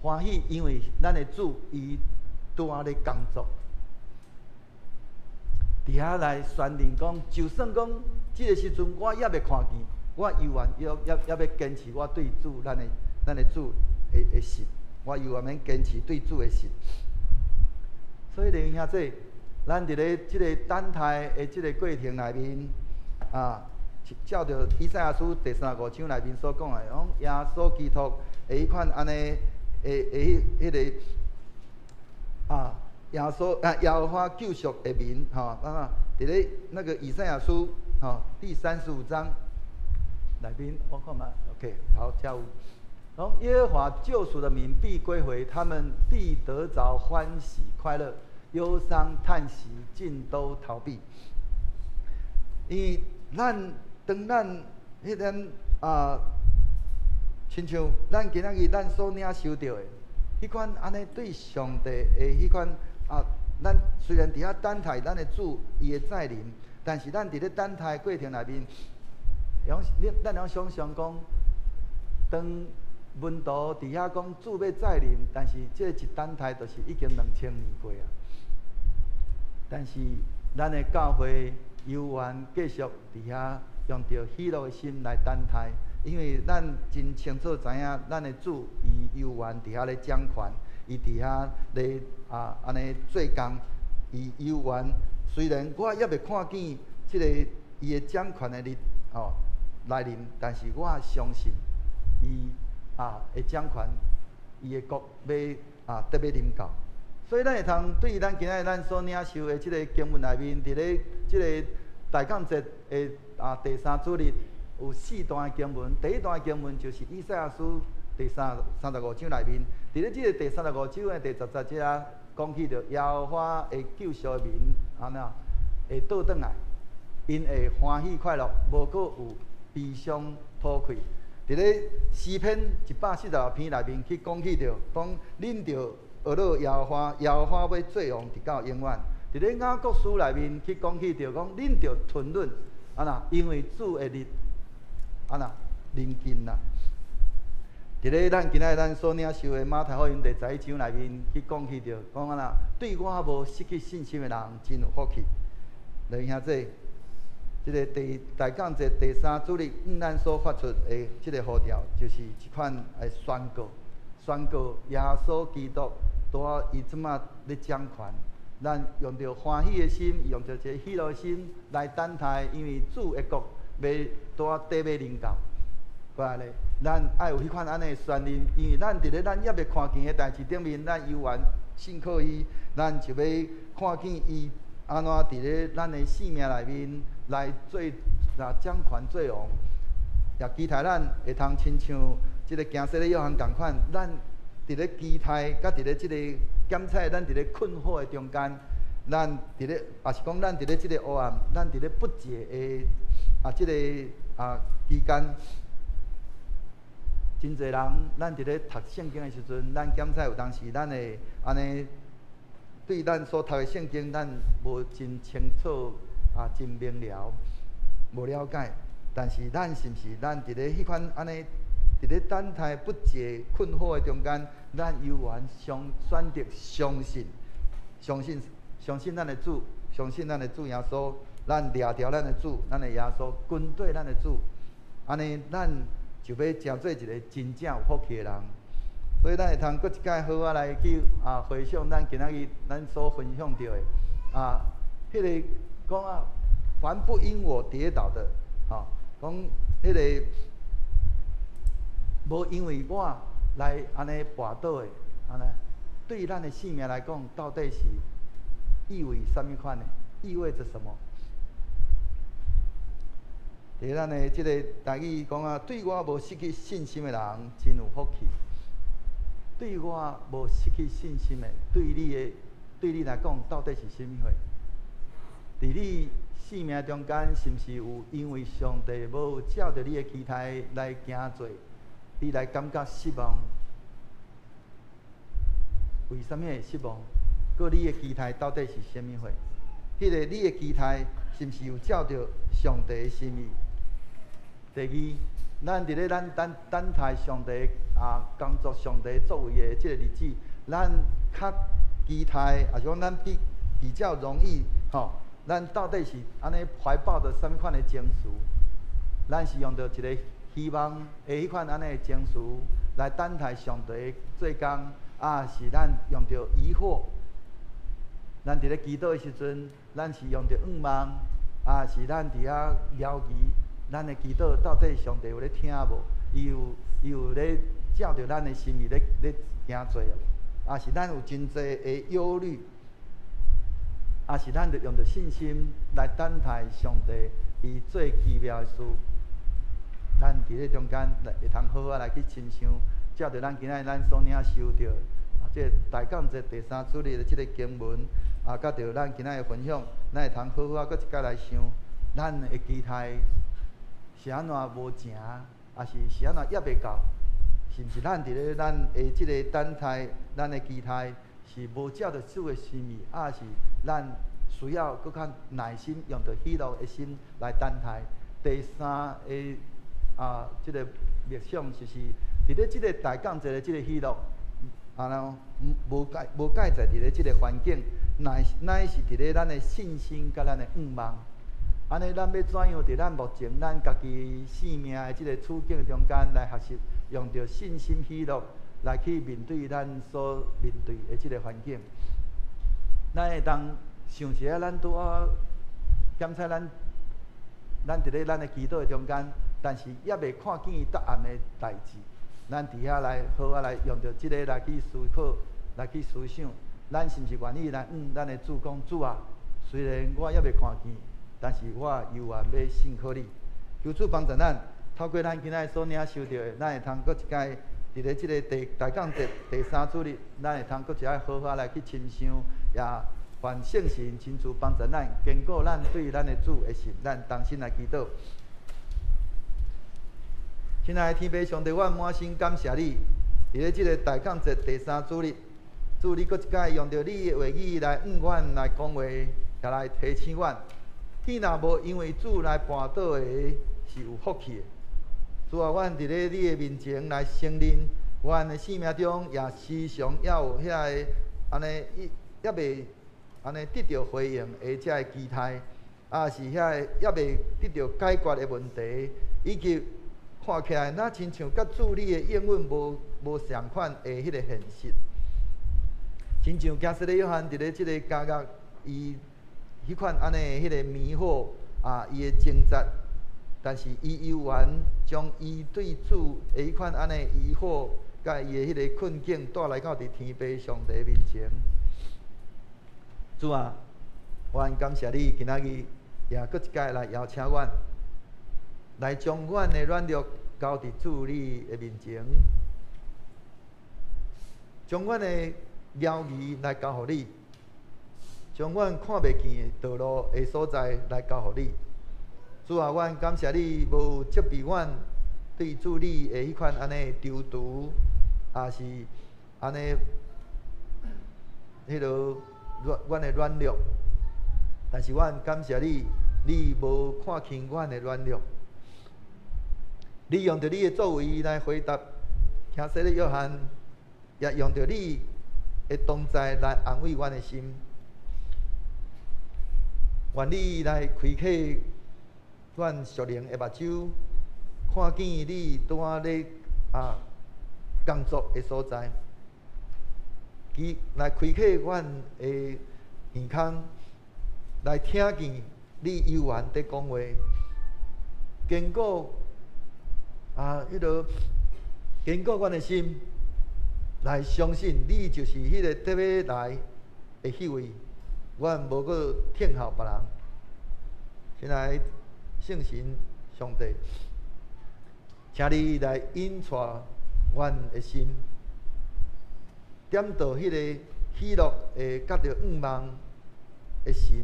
欢喜，因为咱的主伊拄仔咧工作，伫遐来宣认讲，就算讲即个时阵我也未看见，我依然也要坚持我对主咱的主的信，我依然免坚持对主的信。所以弟兄姊妹，咱伫咧即个等待的即个过程内面，照着以赛亚书第35章内面所讲的，讲耶稣基督的迄款安尼。迄个耶和华救赎的名伫咧那个以赛亚书第35章内面，我看嘛 ，OK， 好，加有。讲耶和华救赎的民必归回，他们必得着欢喜快乐，忧伤叹息尽都逃避。因为当咱迄阵亲像咱今仔日咱所领受到的，迄款安尼对上帝的迄款咱虽然伫遐等待咱的主伊的再临，但是咱伫咧等待过程内面，咱通想象讲，当文图伫遐讲主要再临，但是这一等待就是已经2000年过啊。但是咱的教会犹原继续伫遐用着喜乐的心来等待。因为咱真清楚知影，咱的主伊犹原伫遐咧掌权，伊伫遐咧安尼做工，伊犹原虽然我也未看见即个伊的掌权的日来临，但是我相信伊会掌权，伊的国要得要临到。所以咱会通对于咱今仔日咱所领受的即个经文内面，伫咧即个大讲节的第三主日。有4段经文，第一段经文就是以赛亚书第35章内面，伫咧即个第35章的第10节讲起着耶和华的救赎的民，会倒转来，因会欢喜快乐，无搁有悲伤吐气。伫咧诗篇146篇内面去讲起着，讲恁着学了耶和华，耶和华要做王直到永远。伫咧雅各书内面去讲起着，讲恁着吞忍，因为主的日。临近啦！伫咧咱今仔日咱所领受的马太福音第11章内面去讲起着，对我无失去信心的人真有福气。弟兄姊妹，即个大港节第3主日，咱所发出的即个呼召，就是一款宣告耶稣基督在伊即马咧掌权。咱用着欢喜的心，用着一个喜乐心来等待，因为主的国要在底要临到。过来咧，咱爱有迄款安尼的宣念，因为咱伫咧咱也未看见的代志顶面，咱犹原信靠伊，咱就要看见伊安怎伫咧咱的生命内面来掌权做王。也期待咱会通亲像即个行色的约翰共款，咱伫咧期待，甲伫咧即个检测，咱伫咧困惑的中间，咱伫咧，也是讲咱伫咧即个黑暗，咱伫咧不解的即个期间，真侪人，咱伫咧读圣经的时阵，咱检测有当时咱会安尼对咱所读的圣经，咱无真清楚真明了，无了解。但是咱是毋是咱伫咧迄款安尼？伫咧等待不解困惑的中间，咱犹原选择相信咱的主，相信咱的主耶稣，咱掠着咱的主，咱的耶稣，跟对咱的主，安尼咱就要成做一个真正有福气的人。所以咱会通搁一摆好来去回想咱今仔日咱所分享到的迄个讲凡不因我跌倒的，讲迄个。无因为我来安尼跋倒的，安尼对咱的性命来讲，到底是意味什么款的？意味着什么？伫咱的即个台语讲对我无失去信心的人真有福气。对我无失去信心的，对你来讲，到底是甚么货？伫你生命中间，是毋是有因为上帝无照着你的期待来行做？你来感觉失望，为什么会失望？佮你的期待到底是甚么货？迄个你的期待是毋是有照着上帝的心意？第二，咱伫咧咱等待上帝工作、上帝作为的即个日子，咱较期待，也是讲咱比较容易咱到底是安尼怀抱着什么款的情绪？咱是用着一个。希望下迄款安尼的情绪来等待上帝做工，是咱用着疑惑。咱伫咧祈祷的时阵，咱是用着仰望，是咱伫遐了疑，咱的祈祷到底上帝有咧听无？伊有咧照着咱的心意咧行做哦？是咱有真济的忧虑，是咱着用着信心来等待上帝伊做奇妙的事。咱伫咧中间会通好好来去亲像，照着咱今仔咱所领受到，即个大港节第3主日的即个经文，甲着咱今仔的分享，咱会通好好搁一摆来想，咱的期待是安怎无成，是安怎还袂到？是毋是咱伫咧咱的即个等待，咱的期待是无照着主的心意，是咱需要搁较耐心，用着喜乐的心来等待。第三个。即个默想就是伫咧即个大港节的即个喜乐，无介在伫咧即个环境，乃是伫咧咱的信心甲咱的仰望。安尼，咱要怎样伫咱目前咱家己生命的即个处境中间来学习，用着信心喜乐来去面对咱所面对的即个环境。咱会当想一下，咱拄检测咱伫咧咱的祈祷的中间。但是也未看见答案的代志，咱伫遐来好来用着即个来去思考，来去思想，咱是毋是愿意来咱的主讲主啊？虽然我也未看见，但是我犹原要信靠你。求主帮助咱，透过咱今仔所领受到的，咱会通搁一摆伫咧即个大港节第3主日，咱会通搁一摆好好来去亲像，也愿圣神亲自帮助咱，坚固咱对咱的主的信，咱同心来祈祷。亲爱的天父上帝，我满心感谢你，伫咧即个大港节第3主日，主你搁一摆用着你的话语来阮来讲话，也来提醒阮。天若无因为主来绊倒的，是有福气的。主啊，阮伫咧你的面前来承认，阮的生命中也时常也有遐个安尼也未安尼得到回应的遮个期待。是遐也未得到解决的问题，以及看起来那亲像甲主理的应允无相款的迄个现实。亲像加西利约翰伫咧即个加勒伊迄款安尼迄个迷惑伊的挣扎，但是伊犹原将伊对主的迄款安尼疑惑，甲伊的迄个困境带来到伫天父上帝面前。主啊，阮感谢你今仔日也搁一届来邀请阮，来将阮的软弱交伫主你的面前，将阮的了疑来交互你，将阮看袂见的道路的所在来交互你。主啊，阮感谢你无责备阮对主你的迄款安尼丢毒，也是安尼迄落阮的软弱。但是阮感谢你，你无看轻阮的软弱，你用着你的作为来回答加西利约翰，也用着你的同在来安慰阮的心。愿你来开启阮属灵的目睭，看见你伫咧工作的所在，来开启阮的耳孔，来听见你悠然在讲话，坚固迄落坚固阮的心，来相信你就是迄个特别来的迄位，阮无搁听候别人。现在圣神上帝，请你来引带阮的心，点到迄个喜乐的甲着愿望的神，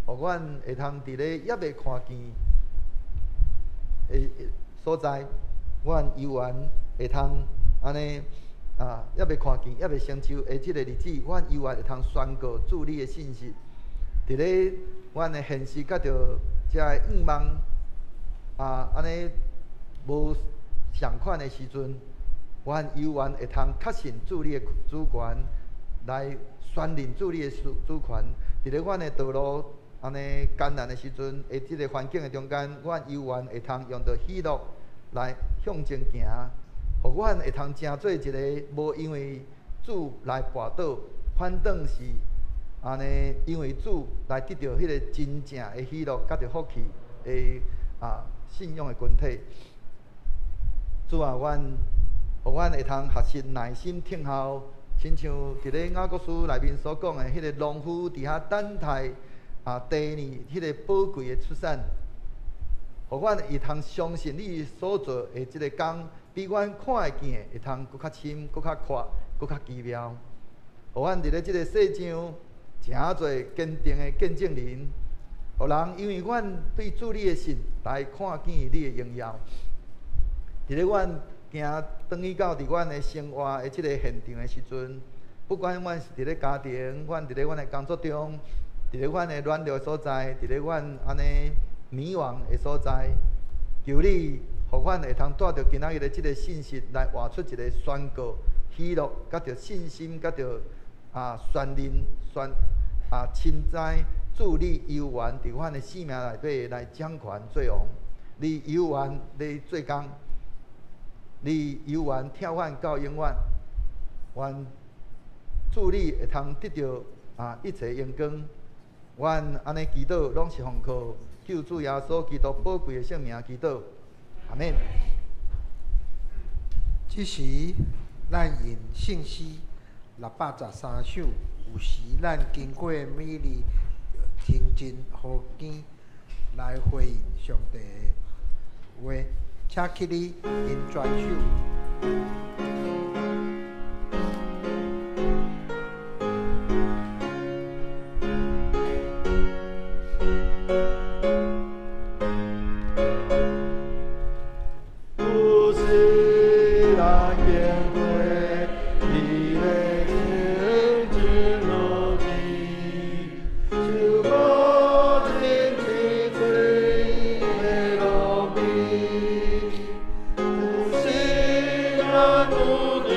互阮会通伫咧也未看见的所在，阮犹原会通安尼也未看见，也未成就的即个日子，阮犹原会通宣告主你的信息，伫咧阮的现实甲着遮个愿望安尼无相款的时阵，阮犹原会通确信主你的主权，来宣认主你的主权。伫咧阮的道路安尼艰难的时阵，在即个环境的中间，阮犹原会通用着喜乐来向前行，互阮会通成做一个无因为主来跋倒，反倒是安尼因为主来得到迄个真正的喜乐，甲着福气的信仰的群体。主啊，互阮会通学习耐心听候，亲像伫咧雅各书内面所讲的，迄个农夫伫遐等待第二年迄个宝贵的出产，互阮会通相信你所做的即个工，比阮看会见的会通搁较深、搁较阔、搁较奇妙。互阮伫咧即个世上诚侪坚定的见证人，互人因为阮对主你的信来看见你的荣耀。伫咧阮行转去到伫阮的生活的即个现场的时阵，不管阮是伫咧家庭，阮伫咧阮的工作中，伫咧阮的软弱所在，伫咧阮安尼迷惘的所在，求你互阮会通带着今仔日的即个信息来活出一个宣告、喜乐，甲着信心，甲着宣认、称赞主你犹原伫阮的生命内底来掌权做王，你犹原咧做工。你犹原听阮到永远，愿主你会通得到一切荣光。愿安尼祈祷，拢是奉靠救主耶稣基督宝贵的圣名祈祷，阿免。即时咱用圣诗613首，有时咱经过美丽清真好见，来回应上帝的话。请起立，因转手。Anu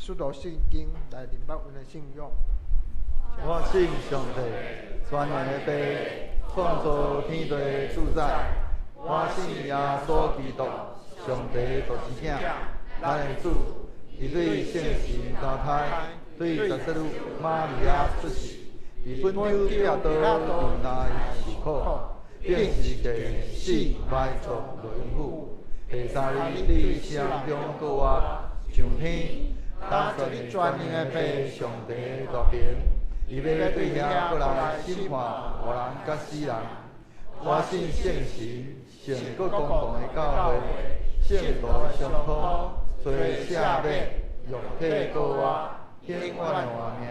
使徒圣经来明白阮的信仰。我信上帝，全能的父，创造天地的主宰。我信耶稣基督，上帝独生子，咱的主，伊对圣神投胎，对十字路玛利亚出世，伫本丢地下道受难受苦，并是第死埋葬落阴府，第三日你升中过活上天。当作你全能的父，上帝的大名，伊要对遐过来审判活人甲死人。我信圣神，圣国公共的教会，圣道相通，做赦免，肉体过活，永远的活命。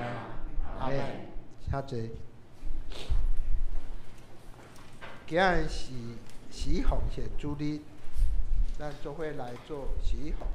阿门。请坐。今日是喜奉献主日，咱就会来做喜奉。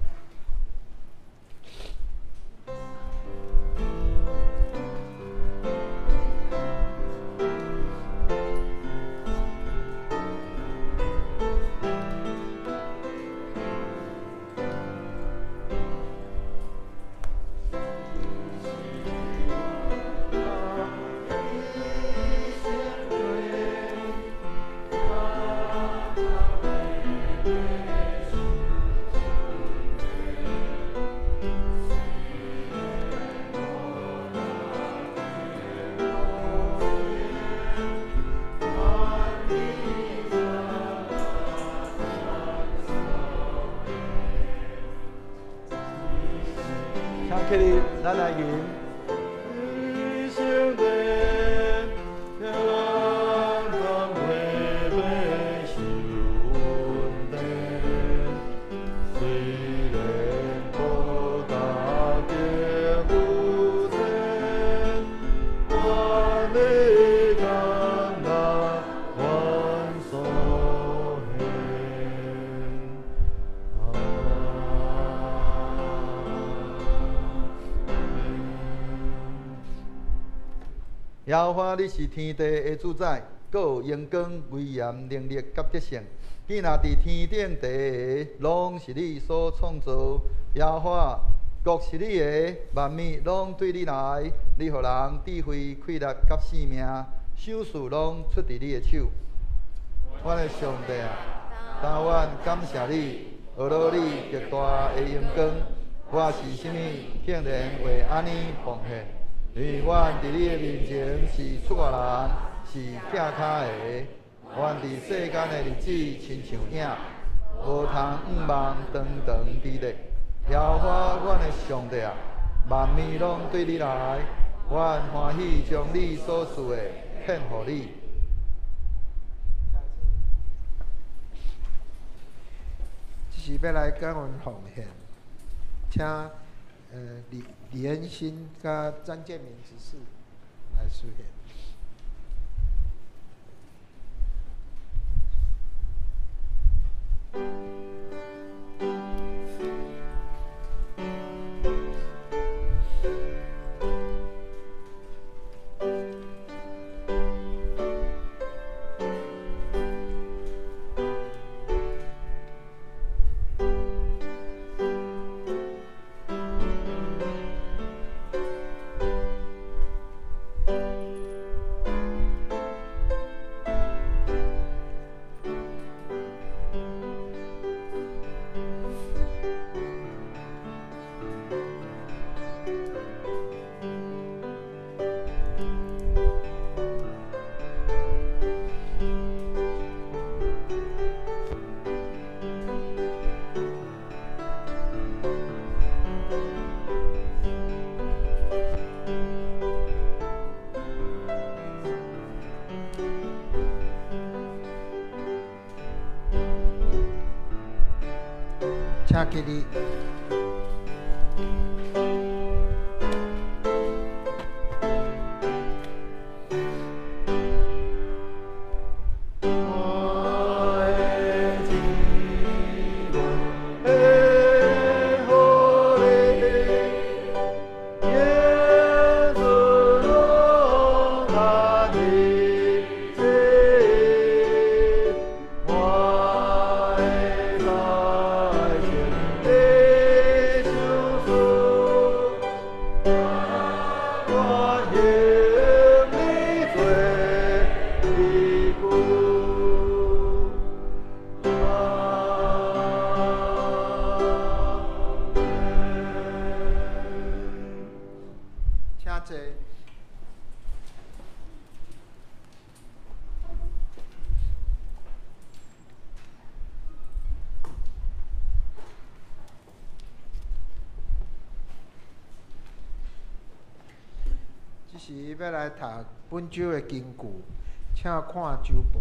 起立，咱来吟。耶和华，你是天地的主宰，阁有荣光、威严、能力、甲德性。既然伫天顶地下，拢是你所创造。耶和华，国是你的，万物拢对你来。你予人智慧、气力、甲性命，手术拢出伫你的手。我的上帝啊，但愿感谢你，学到你极大的荣光。我是甚物，竟然为安尼奉献？因为阮伫你的面前是出外人，是拆脚的。阮伫世间的日子亲像影，无通仰望长长之日。耶和华，阮的上帝啊，万物拢对你来，阮欢喜将你所赐的献互你。这是要来感恩奉献，请李恩新甲张建明执事来书献。请起立。是要来读本周的经句，请看周报。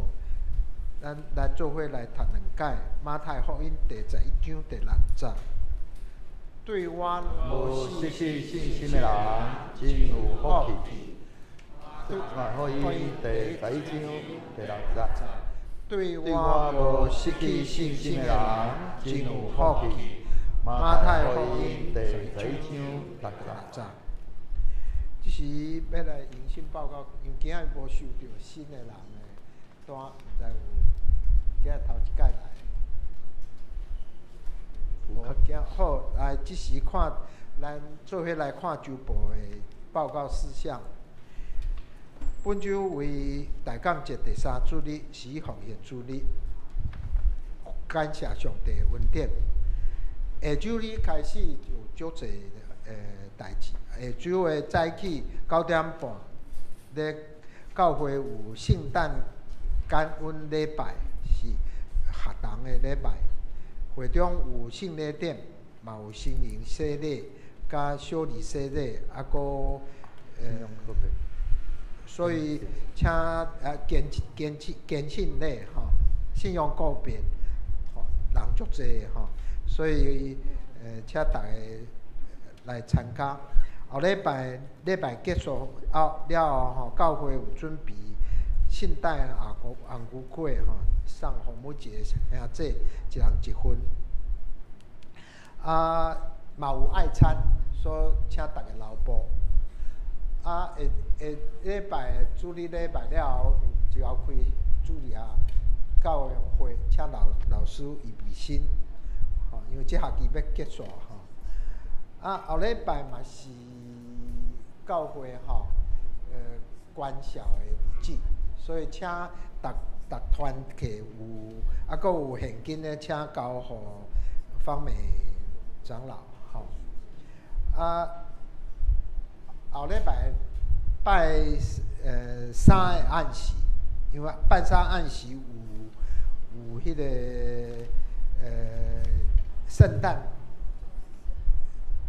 咱来做伙来读两解。马太福音第11章第6节。对我无失去信心的人，真有福气。马太福音第11章第6节。对我无失去信心的人，真有福气。马太福音第11章6节。即时要来迎新报告，因为今日无收到新的人的单，毋知有今日头一届来。好，来即时看，咱做伙来看周报的报告事项。本周为大港节第3主日是奉献主日，感谢上帝的恩典。下周日开始有足侪代志。下周的早起9点半，咧教会有圣诞感恩礼拜，是学堂的礼拜。会中有圣礼典，嘛有新人洗礼，甲小儿洗礼，啊个所以请坚信礼吼，信仰告别吼，人足济吼，所以请大家来参加。后礼拜结束了后吼，教会有准备圣诞红牛粿吼，送父母一个兄弟一人1份。嘛有爱餐，所以请大家留步。下礼拜主日礼拜了后，就要开主日教养会，请老师预备心，吼，因为这学期要结束吼。后礼拜嘛是教会吼，关校的日子，所以请逐团契有，阁有现金的，请交互方美长老吼。后礼拜拜3的暗时，因为拜3暗时有迄个圣诞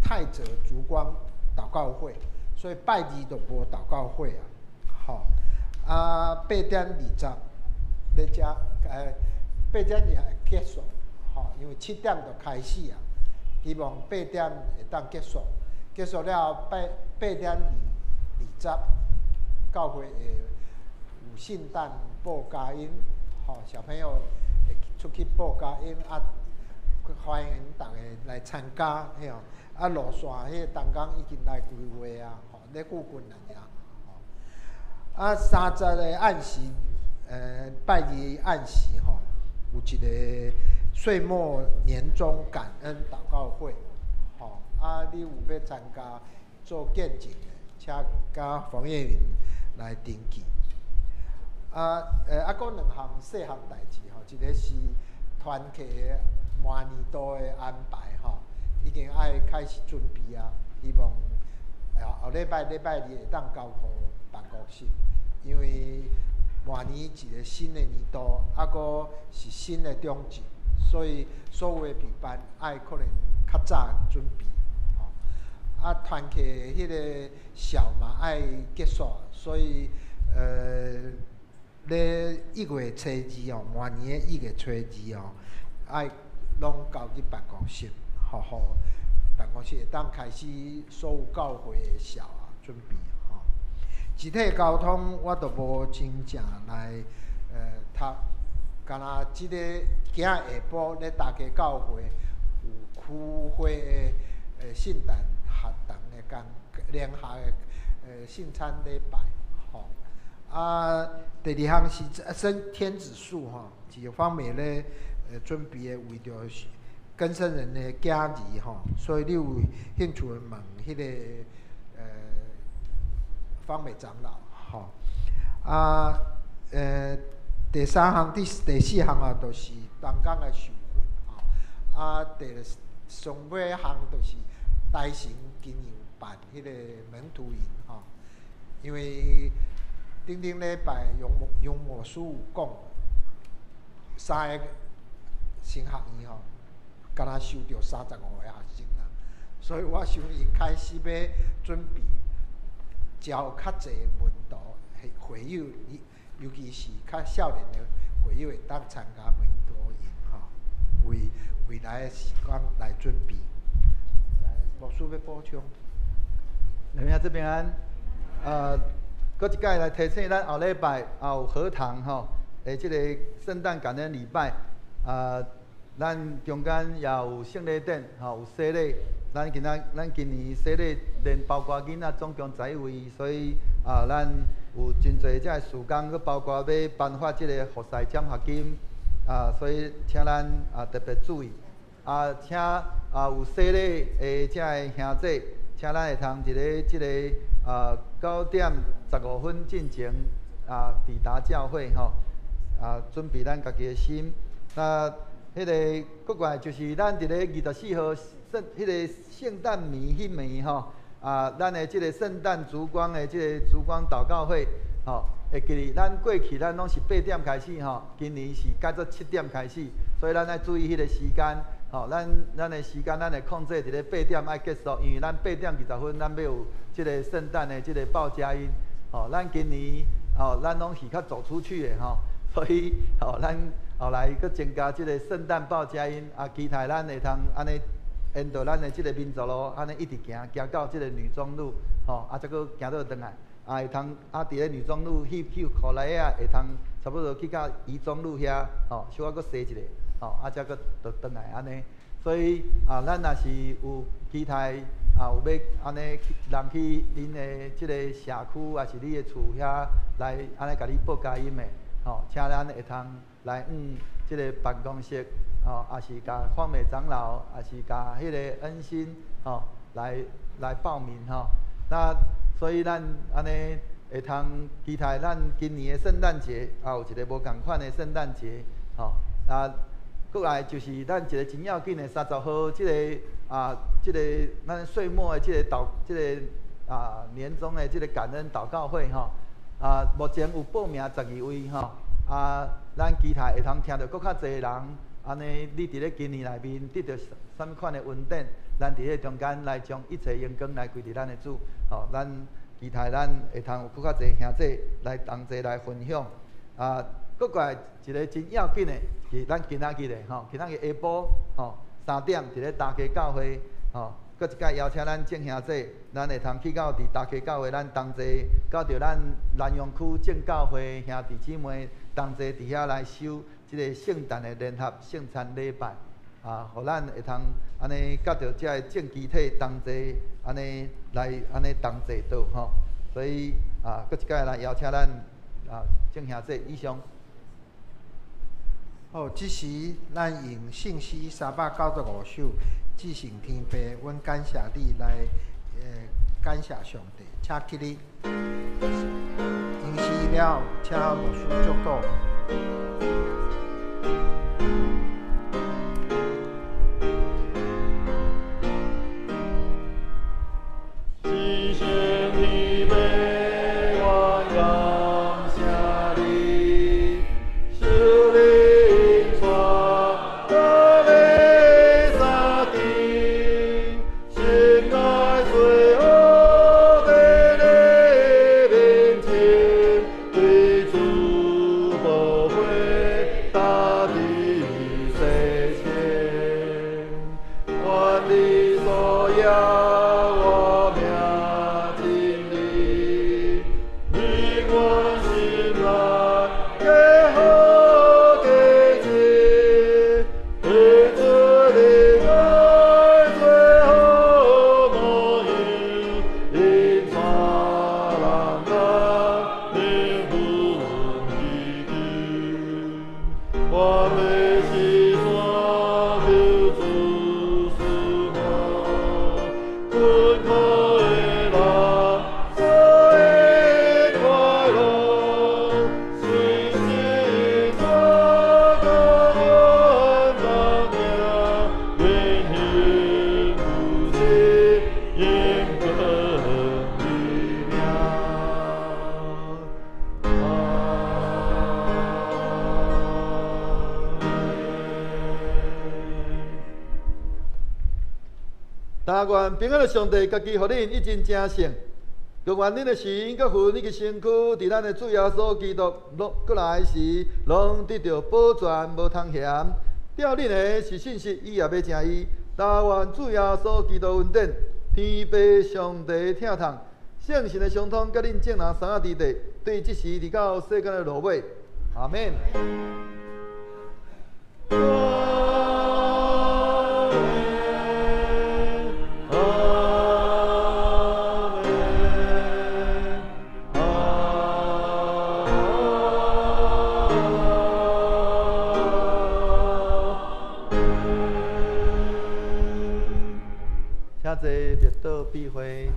泰泽烛光祷告会，所以拜2就无祷告会啊。吼，8点20咧遮8点会结束，吼，因为7点就开始啊。希望8点会当结束，结束了后8点20，教会会有圣诞报佳音，吼，小朋友会出去报佳音欢迎大家来参加，嘿哦。路线迄个东港已经来规划啊，吼，咧顾困难呀，吼。30个暗时，拜2暗时吼，有一个岁末年终感恩祷告会，吼，你有要参加做见证的，请甲黄叶云来登记。佫2项细项代志吼，一个是团契的明年度的安排吼，已经爱开始准备啊，希望后礼拜2会当交互办公室，因为明年一个新的年度，佫是新的中止，所以所有的备班爱可能较早准备，吼。团契迄个校嘛爱结束，所以咧1月初2哦，明年的1月初2哦，爱拢交去办公室，互办公室会当开始所有教会的小准备吼。集体交通我都无真正来读，敢若即个今下晡咧，大家教会有区会的圣诞学堂的联合的圣餐礼拜吼。第二项是升天子树吼，一方面咧准备的为着更生人的囝儿吼，所以你有兴趣问迄个方美长老吼。第三项、第四项啊，都是东港的受训吼。上尾项就是大神今年办迄个门徒营吼，因为顶礼拜杨牧师有讲，3个新学院吼，敢若收到35个学生啦，所以我想因开始要准备招较侪门徒会友，尤其是较少年的会友会当参加门徒营吼，为未来的时光来准备。牧师要补充。你们这边搁一届来提醒咱后礼拜也有合堂吼，即个圣诞感恩礼拜，咱中间也有圣礼典吼，有洗礼。咱今年洗礼连包括囡仔总共11位，所以咱有真侪遮个时间，佮包括要颁发即个服侍奖学金，所以请咱特别注意。请有洗礼的遮个兄弟，请咱会通一个即个9点15分进前抵达教会吼，准备咱家己的心。迄个国外就是咱伫咧24号迄个圣诞暝迄暝吼，咱的即个圣诞烛光的即个烛光祷告会吼，会记哩，咱过去咱拢是8点开始吼，今年是改做7点开始，所以咱爱注意迄个时间吼，咱的时间咱会控制伫咧8点爱结束，因为咱8点20分咱要有即个圣诞的即个报佳音吼，咱今年咱拢是较走出去的吼，所以咱后来佫增加即个圣诞报佳音，期待咱会通安尼沿着咱的即个民族路，安尼一直行到即个女中路，再佫行到转来，会通伫咧女中路去互来啊，会通差不多去到宜中路遐，小可佫踅一下，再佫倒转来安尼。所以咱若是有期待有要安尼人去恁的即个社区，还是你的厝遐来安尼甲你报佳音的，请咱会通来即个办公室，也是甲方美长老，也是甲迄个恩心，来报名那所以咱安尼会通期待咱今年的圣诞节，有一个无共款的圣诞节，过来就是咱一个真要紧的30号，即个咱岁末的即个年终的即个感恩祷告会目前有报名12位咱期待会通听到更较侪人，安尼你伫咧今年内面得到什么款的恩典，咱伫迄中间来将一切荣光来归伫咱的主，咱期待咱会通有更较侪兄弟来同齐来分享。搁过来一个真要紧的是咱今仔日的今仔日下晡3点伫咧大溪教会搁一届邀请咱正兄弟，咱会通去到伫大溪教会，咱同齐到着咱南阳区正教会兄弟姊妹同齐伫遐来守即个圣诞的联合圣餐礼拜，互咱会通安尼到着遮个正肢体同齐安尼来安尼同齐到所以搁一届来邀请咱正兄弟以上。好，即时咱用信息395首。至圣天父，阮感谢你来，感谢上帝，请起立。因时了，请牧师祝祷。大地。但愿平安的上帝家己，互恁一真正胜。各愿恁的心、甲魂、以及身躯，伫咱的主耶稣基督过来时，拢得到保全，无通嫌。吊恁的是信息，伊也要正义。但愿主耶稣基督恩典，天父上帝疼痛，圣神的相通，甲恁众人三下之地，对即时直到世间的落尾。阿免。请坐，别倒避讳。